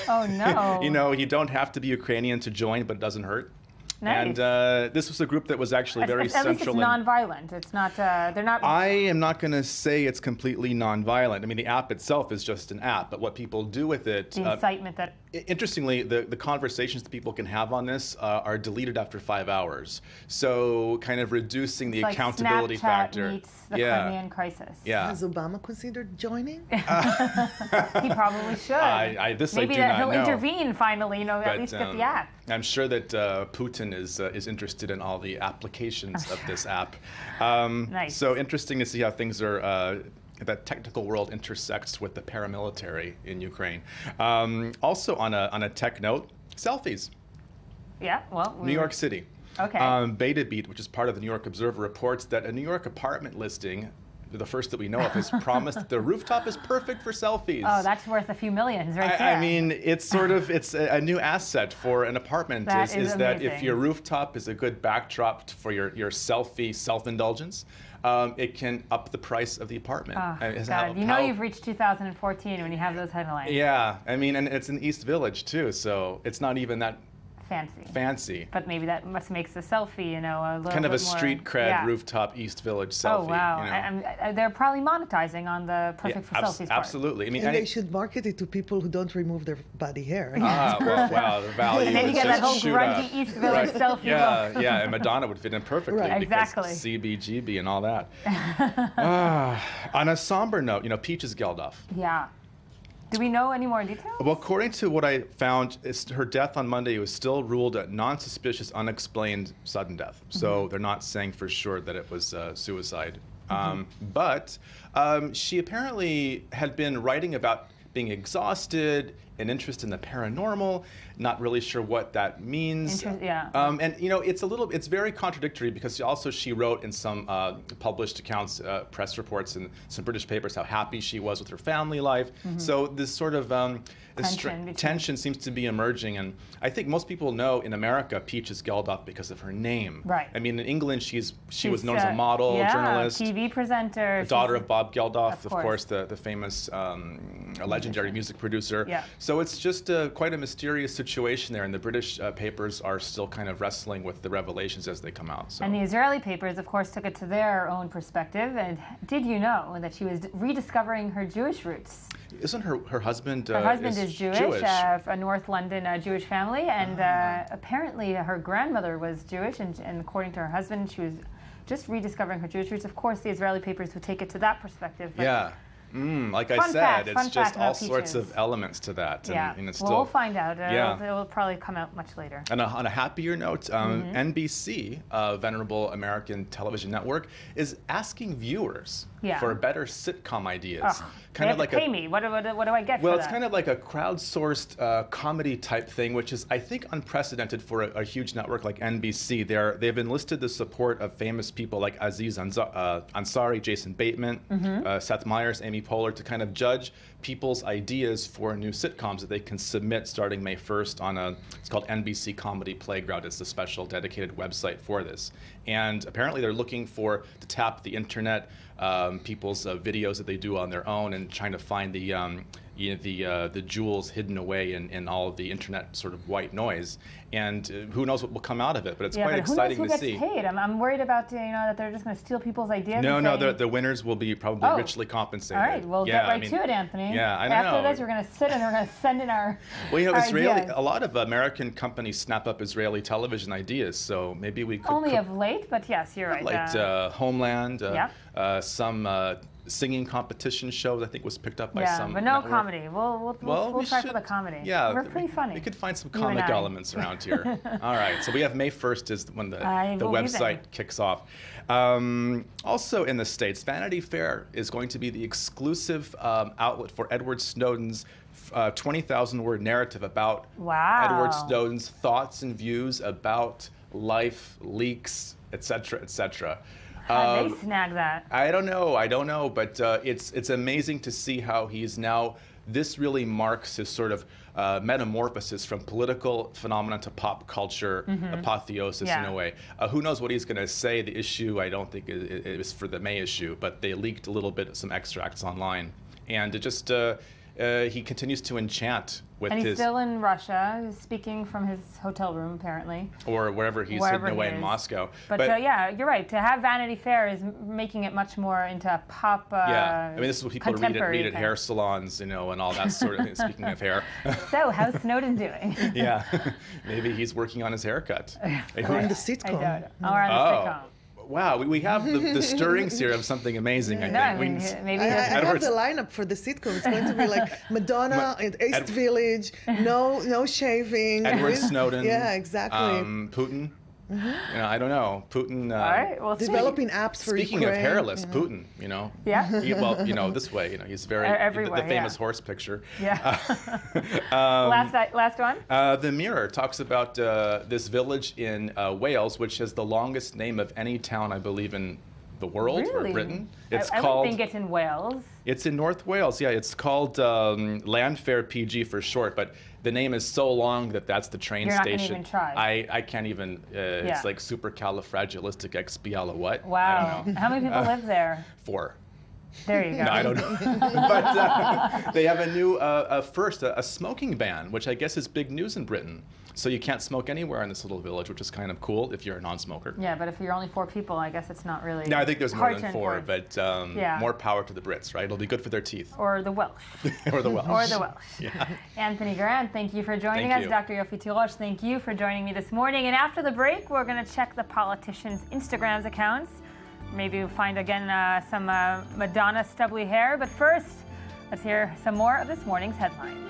you don't have to be Ukrainian to join, but it doesn't hurt. Nice. And this was a group that was actually very central. At least it's nonviolent. It's not. They're not. I am not going to say it's completely nonviolent. I mean, the app itself is just an app, but what people do with it. The incitement that. Interestingly, the conversations that people can have on this are deleted after 5 hours. So, kind of reducing the accountability Snapchat factor. Meets the Crimean crisis. Yeah. Has Obama considered joining? He probably should. Maybe he'll intervene finally. At least get the app. I'm sure that Putin is interested in all the applications of this app. Nice. So interesting to see how things are. That technical world intersects with the paramilitary in Ukraine. Also, on a tech note, selfies. Yeah. Well. New York City. Okay. Beta Beat, which is part of the New York Observer, reports that a New York apartment listing, the first that we know of, has promised that the rooftop is perfect for selfies. Oh, that's worth a few millions right there. I mean, it's a new asset for an apartment. Is that if your rooftop is a good backdrop for your selfie self-indulgence, it can up the price of the apartment. Oh, God. You've reached 2014 when you have those headlines. Yeah, I mean, and it's in East Village too, so it's not even that fancy. But maybe that makes the selfie, a little kind of bit a street cred rooftop East Village selfie. Oh wow! They're probably monetizing on the perfect for selfies part. Absolutely. I mean, and they should market it to people who don't remove their body hair. Wow, the value. And then you get that whole grungy East Village selfie look. Yeah, and Madonna would fit in perfectly. Right, because exactly. CBGB and all that. On a somber note, Peaches Geldof. Yeah. Do we know any more details? Well, according to what I found, her death on Monday was still ruled a non-suspicious, unexplained sudden death. So they're not saying for sure that it was suicide. But she apparently had been writing about being exhausted, an interest in the paranormal, not really sure what that means. And it's very contradictory, because she wrote in some published accounts, press reports in some British papers, how happy she was with her family life. So this sort of tension seems to be emerging, and I think most people know in America Peach is Geldof because of her name. Right. I mean, in England, she was known as a model, journalist, TV presenter, daughter of Bob Geldof, of course, course the famous legendary music producer. Yeah. So it's just quite a mysterious situation there, and the British papers are still kind of wrestling with the revelations as they come out. So. And the Israeli papers, of course, took it to their own perspective. And did you know that she was rediscovering her Jewish roots? Isn't her husband? Her husband is Jewish. A North London Jewish family, and apparently her grandmother was Jewish, and according to her husband, she was just rediscovering her Jewish roots. Of course, the Israeli papers would take it to that perspective. Yeah. Like I said, it's just all sorts of elements to that. And it's we'll find out. Yeah. It'll probably come out much later. And on a happier note, NBC, venerable American television network, is asking viewers for better sitcom ideas. Kind of like pay me. What do I get for that? Well, it's kind of like a crowdsourced comedy type thing, which is, I think, unprecedented for a huge network like NBC. They've enlisted the support of famous people like Aziz Ansari, Jason Bateman, Seth Meyers, Amy Poehler to kind of judge people's ideas for new sitcoms that they can submit starting May 1st on it's called NBC Comedy Playground. It's a special dedicated website for this. And apparently they're looking to tap the internet, people's videos that they do on their own, and trying to find the jewels hidden away in all of the internet sort of white noise. And who knows what will come out of it, but it's quite exciting to see. Who gets paid? I'm worried about that they're just going to steal people's ideas. No, the winners will be probably richly compensated. All right, we'll get right to it, Anthony. Yeah, I know. After this, we're going to sit and we're going to send in our Israeli. A lot of American companies snap up Israeli television ideas, so maybe we could. Only of late, but yes, you're right. Like Homeland, some singing competition show that I think was picked up by some. But no network. Comedy. We'll try for the comedy. Yeah, we're pretty funny. We could find some comic elements around here. All right, so we have May 1st is when the website kicks off. Also in the States, Vanity Fair is going to be the exclusive outlet for Edward Snowden's 20,000-word narrative about Edward Snowden's thoughts and views about life, leaks, etc., etc. How'd they snag that? I don't know, but it's amazing to see how he's now. This really marks his sort of metamorphosis from political phenomenon to pop culture apotheosis in a way. Who knows what he's going to say? The issue, I don't think it was for the May issue, but they leaked a little bit, some extracts online, and it just he continues to enchant with and he's still in Russia, speaking from his hotel room, apparently. Or wherever he's hidden away in Moscow. But yeah, you're right. To have Vanity Fair is making it much more into a pop. I mean, this is what people read at hair salons, and all that sort of thing. Speaking of hair. So, how's Snowden doing? Yeah, maybe he's working on his haircut. Or on the sitcom. Or on the sitcom. Wow, we have the stirrings here of something amazing, I think. Maybe I have the lineup for the sitcom. It's going to be like Madonna and East Village, no shaving. Edward Snowden. Yeah, exactly. Putin. I don't know. Putin. All right, well, developing apps for Speaking Ukraine, of hairless, Putin, Yeah. this way, he's very everywhere, the famous horse picture. Yeah. Last one. The Mirror talks about this village in Wales, which has the longest name of any town, I believe, in the world or Britain. It's called. I don't think it's in Wales. It's in North Wales. Yeah, it's called Landfair PG for short, but the name is so long that's the train station. You're not going to even try. I can't even. It's like supercalifragilisticexpialidocious. Wow. I don't know. How many people live there? 4. There you go. No, I don't know. But they have a new a smoking ban, which I guess is big news in Britain. So you can't smoke anywhere in this little village, which is kind of cool if you're a non-smoker. Yeah, but if you're only 4 people, I guess it's not really. No, I think there's more than 4, but more power to the Brits, right? It'll be good for their teeth. Or the Welsh. Or the Welsh. Or the Welsh. Yeah. Anthony Grant, thank you for joining us. Dr. Yofi Tirosh, thank you for joining me this morning. And after the break, we're going to check the politicians' Instagram accounts. Maybe we'll find again some Madonna stubbly hair. But first, let's hear some more of this morning's headlines.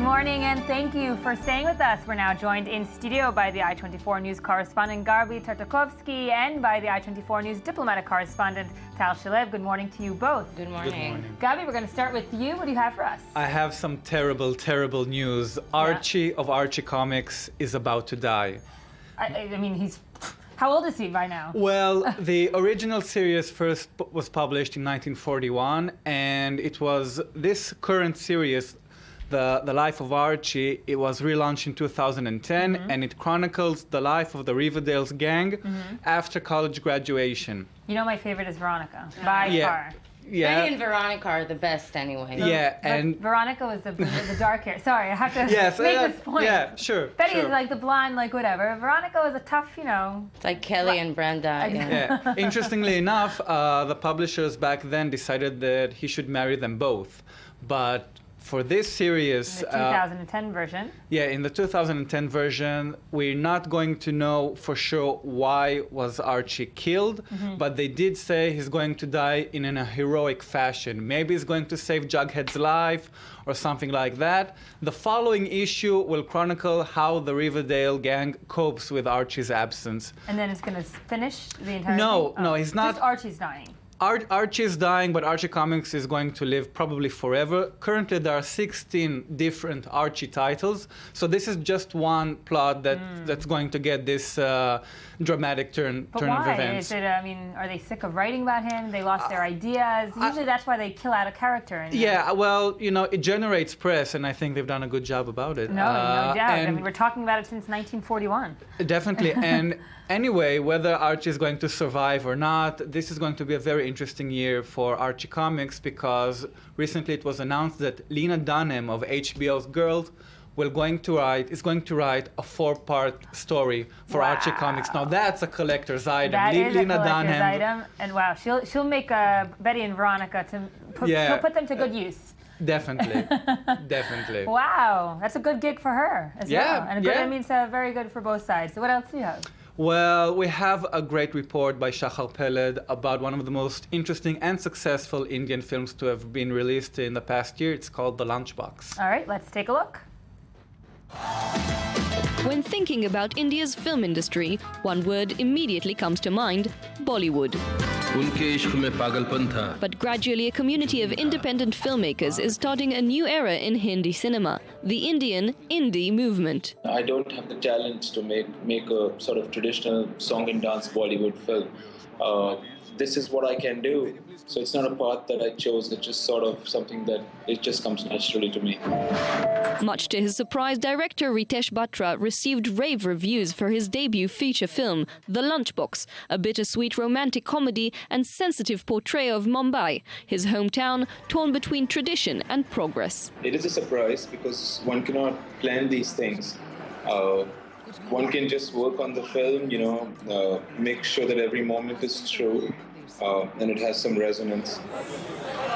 morning and thank you for staying with us. We're now joined in studio by the I-24 News correspondent Gabi Tartakovsky and by the I-24 News diplomatic correspondent Tal Shalev. Good morning to you both. Good morning. Gabi, we're going to start with you. What do you have for us? I have some terrible, terrible news. Archie of Archie Comics is about to die. I mean, how old is he by now? Well, the original series first was published in 1941, and it was this current series, The Life of Archie. It was relaunched in 2010, and it chronicles the life of the Riverdale's gang after college graduation. You know my favorite is Veronica, by far. Yeah. Betty and Veronica are the best anyway. Yeah, But and Veronica was the dark hair. Sorry, I have to yes, make this point. Yeah, sure. Betty sure. is like the blonde, like whatever. Veronica was a tough, It's like Kelly and Brenda. Yeah. Interestingly enough, the publishers back then decided that he should marry them both. But for this series, The 2010 version. Yeah, in the 2010 version, we're not going to know for sure why was Archie killed, but they did say he's going to die in a heroic fashion. Maybe he's going to save Jughead's life or something like that. The following issue will chronicle how the Riverdale gang copes with Archie's absence. And then it's going to finish the entire No, thing? no, he's not. Just Archie's dying. Archie is dying, but Archie Comics is going to live probably forever. Currently, there are 16 different Archie titles, so this is just one plot that's going to get this dramatic turn of events. Is it, are they sick of writing about him? They lost their ideas? Usually that's why they kill out a character. Yeah, well, it generates press, and I think they've done a good job about it. No doubt. We're talking about it since 1941. Definitely, and anyway, whether Archie is going to survive or not, this is going to be a very interesting year for Archie Comics, because recently it was announced that Lena Dunham of HBO's Girls is going to write a 4-part story for Archie Comics. Now that's a collector's item. That is a collector's item, and wow, she'll make Betty and Veronica she'll put them to good use. Definitely, definitely. Wow, that's a good gig for her as well, and it's very good for both sides. So what else do you have? Well, we have a great report by Shachar Peled about one of the most interesting and successful Indian films to have been released in the past year. It's called The Lunchbox. All right, let's take a look. When thinking about India's film industry, one word immediately comes to mind: Bollywood. But gradually a community of independent filmmakers is starting a new era in Hindi cinema, the Indian indie movement. I don't have the talent to make a sort of traditional song and dance Bollywood film. This is what I can do. So it's not a path that I chose, it's just sort of something that it just comes naturally to me. Much to his surprise, director Ritesh Batra received rave reviews for his debut feature film, The Lunchbox, a bittersweet romantic comedy and sensitive portrayal of Mumbai, his hometown torn between tradition and progress. It is a surprise because one cannot plan these things. One can just work on the film, make sure that every moment is true. And it has some resonance.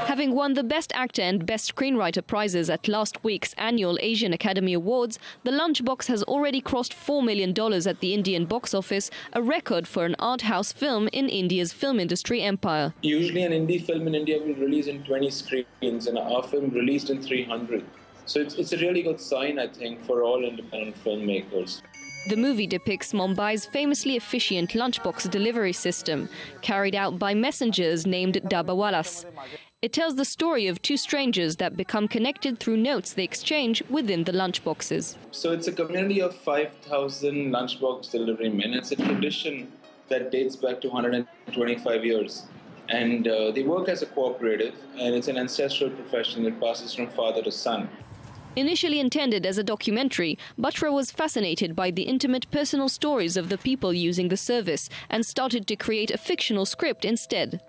Having won the Best Actor and Best Screenwriter prizes at last week's annual Asian Academy Awards, The Lunchbox has already crossed $4 million at the Indian box office, a record for an art house film in India's film industry empire. Usually an indie film in India will release in 20 screens, and our film released in 300. So it's a really good sign, I think, for all independent filmmakers. The movie depicts Mumbai's famously efficient lunchbox delivery system, carried out by messengers named Dabawalas. It tells the story of two strangers that become connected through notes they exchange within the lunchboxes. So it's a community of 5,000 lunchbox delivery men. It's a tradition that dates back to 125 years. And they work as a cooperative, and it's an ancestral profession that passes from father to son. Initially intended as a documentary, Batra was fascinated by the intimate personal stories of the people using the service and started to create a fictional script instead.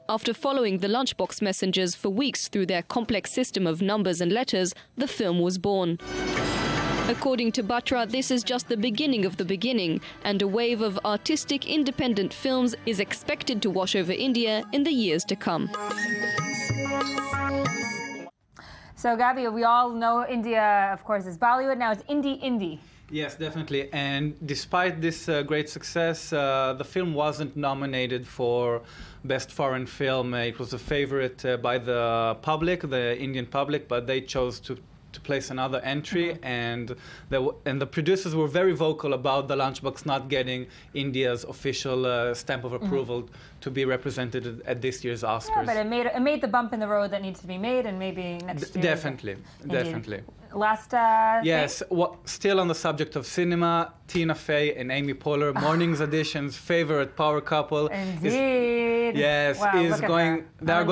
After following the lunchbox messengers for weeks through their complex system of numbers and letters, the film was born. According to Batra, this is just the beginning of the beginning, and a wave of artistic independent films is expected to wash over India in the years to come. So, Gabi, we all know India, of course, is Bollywood. Now it's indie. Yes, definitely. And despite this great success, the film wasn't nominated for Best Foreign Film. It was a favorite by the public, the Indian public, but they chose to to place another entry, and the producers were very vocal about the lunchbox not getting India's official stamp of approval to be represented at this year's Oscars. Yeah, but it made the bump in the road that needs to be made, and maybe next year. Definitely. Last yes, still on the subject of cinema, Tina Fey and Amy Poehler, Morning's Edition's favorite power couple. Indeed. Is going. They're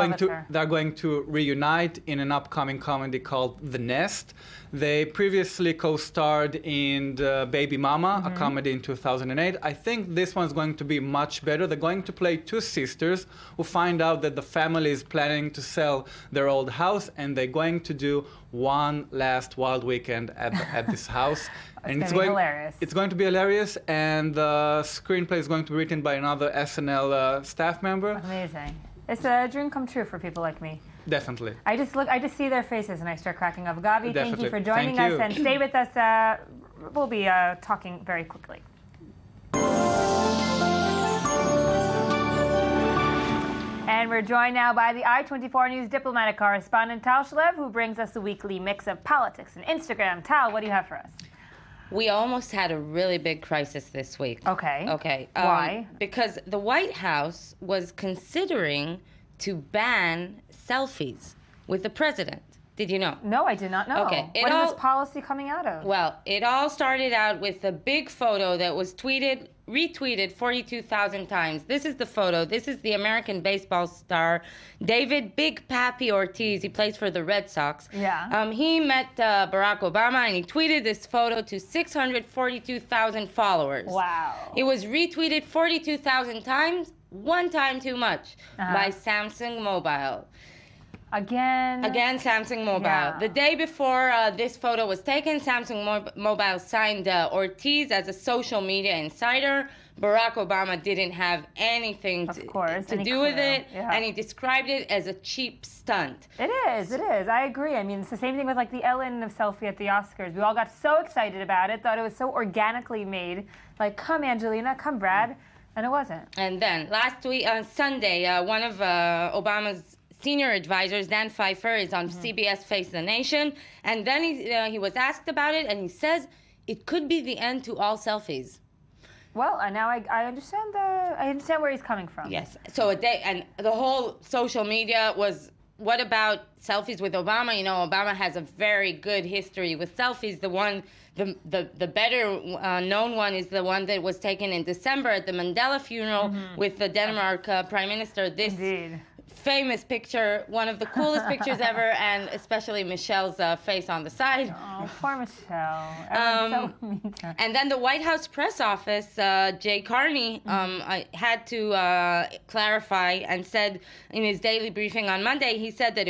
going to reunite in an upcoming comedy called The Nest. They previously co-starred in Baby Mama, a comedy in 2008. I think this one's going to be much better. They're going to play two sisters who find out that the family is planning to sell their old house, and they're going to do one last wild weekend at this house. And it's going to be hilarious. It's going to be hilarious, and the screenplay is going to be written by another SNL staff member. Amazing. It's a dream come true for people like me. Definitely. I just see their faces and I start cracking up. Gabi, thank you for joining us, and stay with us. We'll be talking very quickly. And we're joined now by the I-24 News diplomatic correspondent Tal Shalev, who brings us the weekly mix of politics and Instagram. Tal, what do you have for us? We almost had a really big crisis this week. Okay. Why? Because the White House was considering to ban selfies with the president. Did you know? No, I did not know. Okay. What is this policy coming out of? Well, it all started out with a big photo that was retweeted 42,000 times. This is the photo. This is the American baseball star, David Big Papi Ortiz. He plays for the Red Sox. Yeah. He met Barack Obama, and he tweeted this photo to 642,000 followers. Wow. It was retweeted 42,000 times, one time too much, by Samsung Mobile. Again, Samsung Mobile. Yeah. The day before this photo was taken, Samsung Mobile signed Ortiz as a social media insider. Barack Obama didn't have anything to do with it, and he described it as a cheap stunt. It is. I agree. I mean, it's the same thing with like the Ellen selfie at the Oscars. We all got so excited about it, thought it was so organically made. Like, come Angelina, come Brad, and it wasn't. And then last week, on Sunday, one of Obama's senior advisors, Dan Pfeiffer, is on CBS Face the Nation, and then he was asked about it, and he says it could be the end to all selfies. Well, now I understand where he's coming from. Yes. So and the whole social media was, what about selfies with Obama? You know, Obama has a very good history with selfies. The better known one is the one that was taken in December at the Mandela funeral with the Denmark Prime Minister. Indeed. Famous picture, one of the coolest pictures ever, and especially Michelle's face on the side. Oh, poor Michelle. So mean to her. And then the White House press office, Jay Carney, had to clarify and said in his daily briefing on Monday, he said that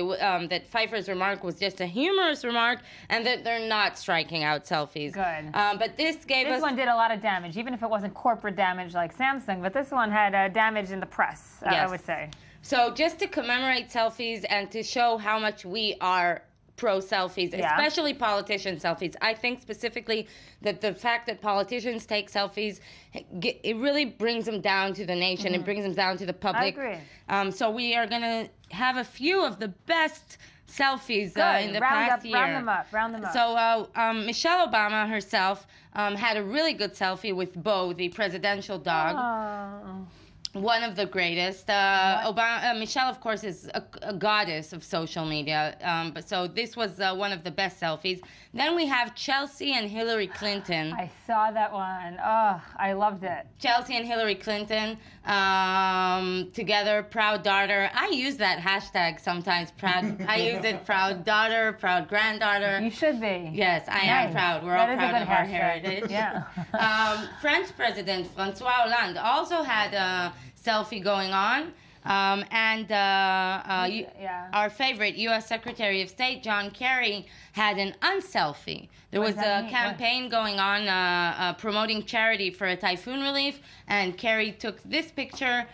that Pfeiffer's remark was just a humorous remark and that they're not striking out selfies. Good. But this one did a lot of damage, even if it wasn't corporate damage like Samsung, but this one had damage in the press, I would say. So just to commemorate selfies and to show how much we are pro-selfies, especially politician selfies, I think specifically that the fact that politicians take selfies, it really brings them down to the nation. It brings them down to the public. I agree. So we are going to have a few of the best selfies in the past year. Round them up. So Michelle Obama herself had a really good selfie with Bo, the presidential dog. Oh. One of the greatest. Michelle, of course, is a goddess of social media. But so this was one of the best selfies. Then we have Chelsea and Hillary Clinton. I saw that one. Oh, I loved it. Chelsea and Hillary Clinton together, proud daughter. I use that hashtag sometimes. Proud. I use it. Proud daughter, proud granddaughter. You should be. Yes, I am proud. We're all proud of our heritage. Yeah. French President François Hollande also had a selfie going on. Our favorite U.S. Secretary of State, John Kerry, had an unselfie. There was a campaign going on promoting charity for a typhoon relief, and Kerry took this picture,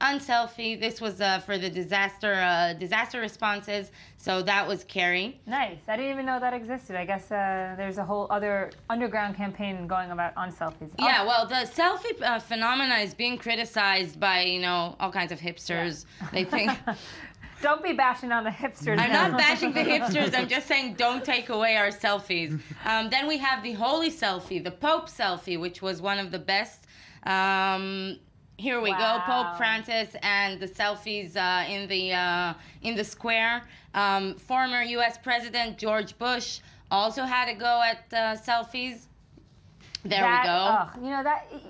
unselfie. This was for the disaster responses. So that was Kerry. Nice. I didn't even know that existed. I guess there's a whole other underground campaign going about on selfies. Yeah, well, the selfie phenomena is being criticized by, all kinds of hipsters. Yeah. They think Don't be bashing on the hipsters. I'm now. not bashing the hipsters. I'm just saying don't take away our selfies. Then we have the holy selfie, the Pope selfie, which was one of the best. Here we go, Pope Francis and the selfies in the square. Former U.S. President George Bush also had a go at selfies. There we go. You know,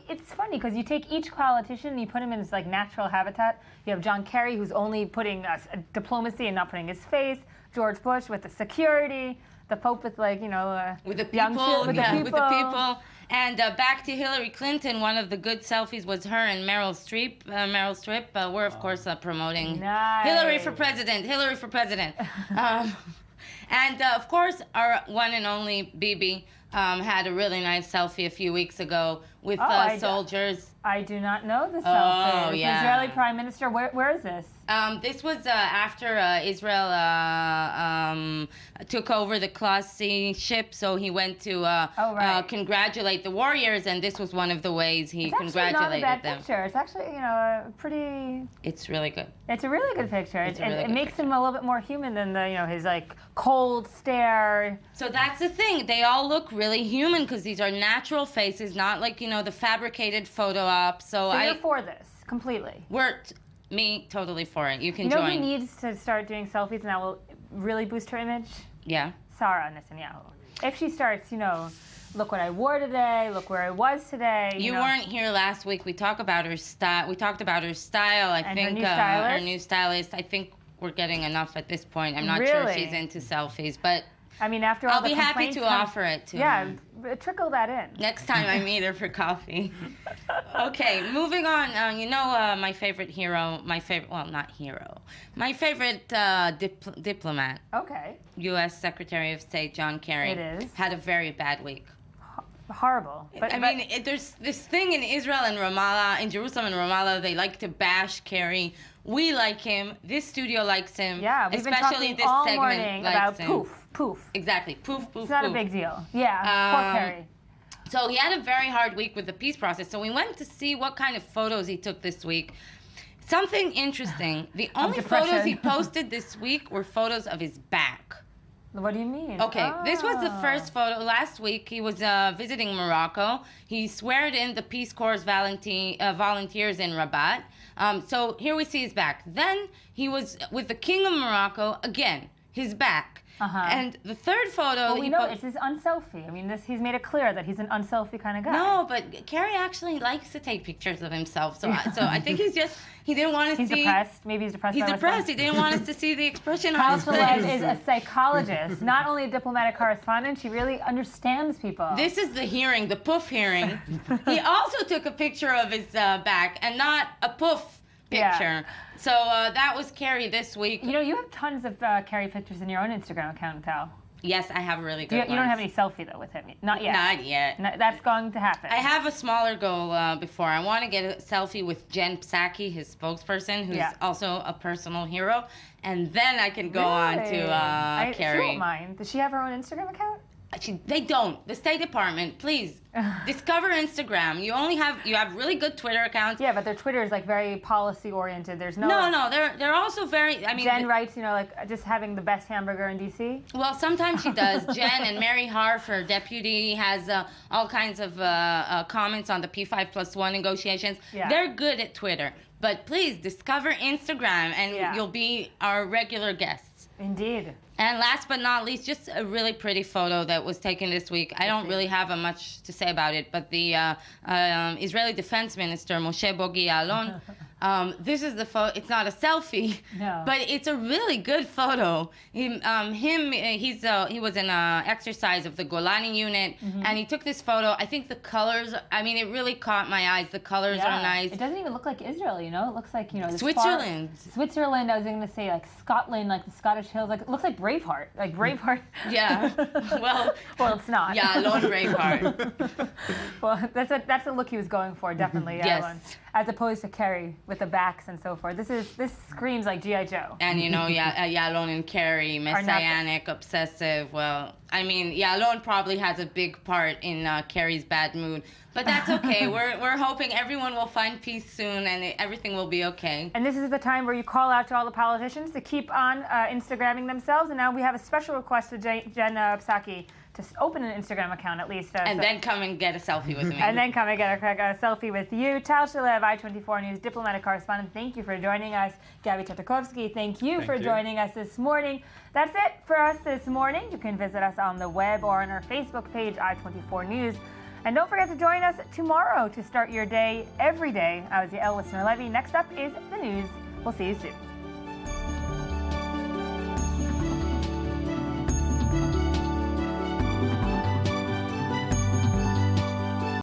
it's funny because you take each politician and you put him in his like natural habitat. You have John Kerry, who's only putting diplomacy and not putting his face. George Bush with the security. The Pope with like, you know, with the people, with the people. And back to Hillary Clinton, one of the good selfies was her and Meryl Streep. We're, of course, promoting Hillary for president. Hillary for president. And, of course, our one and only Bibi had a really nice selfie a few weeks ago with soldiers. I do not know the selfie. Oh, yeah. The Israeli Prime Minister, where is this? This was after Israel took over the Class C ship, so he went to congratulate the warriors, and this was one of the ways he congratulated them. It's not a bad them. picture. It's actually, you know, pretty... It's really good. It's a really good picture. It makes picture. him a little bit more human than the, you know, his like cold stare. So that's the thing. They all look really human because these are natural faces, not like, you know, the fabricated photo ops. So you're for this completely. Me totally for it. You can join. join. You know who needs to start doing selfies and that will really boost her image? Yeah. Sarah Netanyahu. If she starts, you know, look what I wore today, look where I was today. You weren't here last week. We talked about her style. I think her new stylist. I think we're getting enough at this point. I'm not sure she's into selfies, but I mean, after all I'll be happy to offer it to her. Yeah, trickle that in. Next time I meet her for coffee. Okay, moving on. My favorite hero, my favorite diplomat. Okay. U.S. Secretary of State John Kerry. It is. Had a very bad week. Horrible. There's this thing in Israel and Ramallah, in Jerusalem and Ramallah, they like to bash Kerry. We like him. This studio likes him. Yeah, we've especially been talking this all segment morning likes about him. poof. Exactly, poof. It's not a big deal. Yeah, poor Kerry. So he had a very hard week with the peace process. So we went to see what kind of photos he took this week. Something interesting. The only photos he posted this week were photos of his back. What do you mean? Okay, this was the first photo. Last week, he was visiting Morocco. He sweared in the Peace Corps volunteers in Rabat. So here we see his back. Then he was with the King of Morocco, again, his back. And the third photo... Well, we know it's his unselfie. I mean, he's made it clear that he's an unselfie kind of guy. No, but Kerry actually likes to take pictures of himself. So I think he didn't want to see... He's depressed. Maybe he's depressed. He's depressed. He didn't want us to see the expression on his face. Palestinian is a psychologist, not only a diplomatic correspondent. She really understands people. This is the hearing, the poof hearing. He also took a picture of his back and not a poof picture. Yeah. So that was Kerry this week. You know, you have tons of Kerry pictures in your own Instagram account, Tal. Yes, I have really good ones. You don't have any selfie, though, with him? Not yet? Not yet. No, that's going to happen. I have a smaller goal before. I want to get a selfie with Jen Psaki, his spokesperson, who's also a personal hero. And then I can go on to Kerry. She won't mind. Does she have her own Instagram account? They don't. The State Department, please discover Instagram. You have really good Twitter accounts. Yeah, but their Twitter is like very policy oriented. There's no. No, they're also very. I mean, Jen writes, you know, like just having the best hamburger in D.C. Well, sometimes she does. Jen and Mary Harf, her deputy, has all kinds of comments on the P5+1 negotiations. Yeah. They're good at Twitter, but please discover Instagram, and you'll be our regular guests. Indeed. And last but not least, just a really pretty photo that was taken this week. I don't really have much to say about it, but the Israeli Defense Minister, Moshe Bogi Ya'alon, this is the photo. It's not a selfie, but it's a really good photo. He was in an exercise of the Golani unit, and he took this photo. I think the colors, I mean, it really caught my eyes. The colors are nice. It doesn't even look like Israel, you know? It looks like, you know, Switzerland. Switzerland, I was going to say, like Scotland, like the Scottish hills. Like, it looks like Braveheart. Like Braveheart. Yeah. Well, it's not. Yeah, Lone Braveheart. Well, that's the look he was going for, definitely. Yes. As opposed to Kerry with the backs and so forth. This screams like G.I. Joe. And you know, Ya'alon and Kerry, messianic, obsessive. Well, I mean, Yalon probably has a big part in Kerry's bad mood, but that's okay. We're hoping everyone will find peace soon and everything will be okay. And this is the time where you call out to all the politicians to keep on Instagramming themselves. And now we have a special request to Jen Psaki to open an Instagram account at least. And then come and get a selfie with me. And then come and get a selfie with you. Tal Shalev, I-24 News diplomatic correspondent, thank you for joining us. Gabby Tatakovsky, thank you for joining us this morning. That's it for us this morning. You can visit us on the web or on our Facebook page, I-24 News. And don't forget to join us tomorrow to start your day every day. I was Yael Listener-Levy. Next up is the news. We'll see you soon.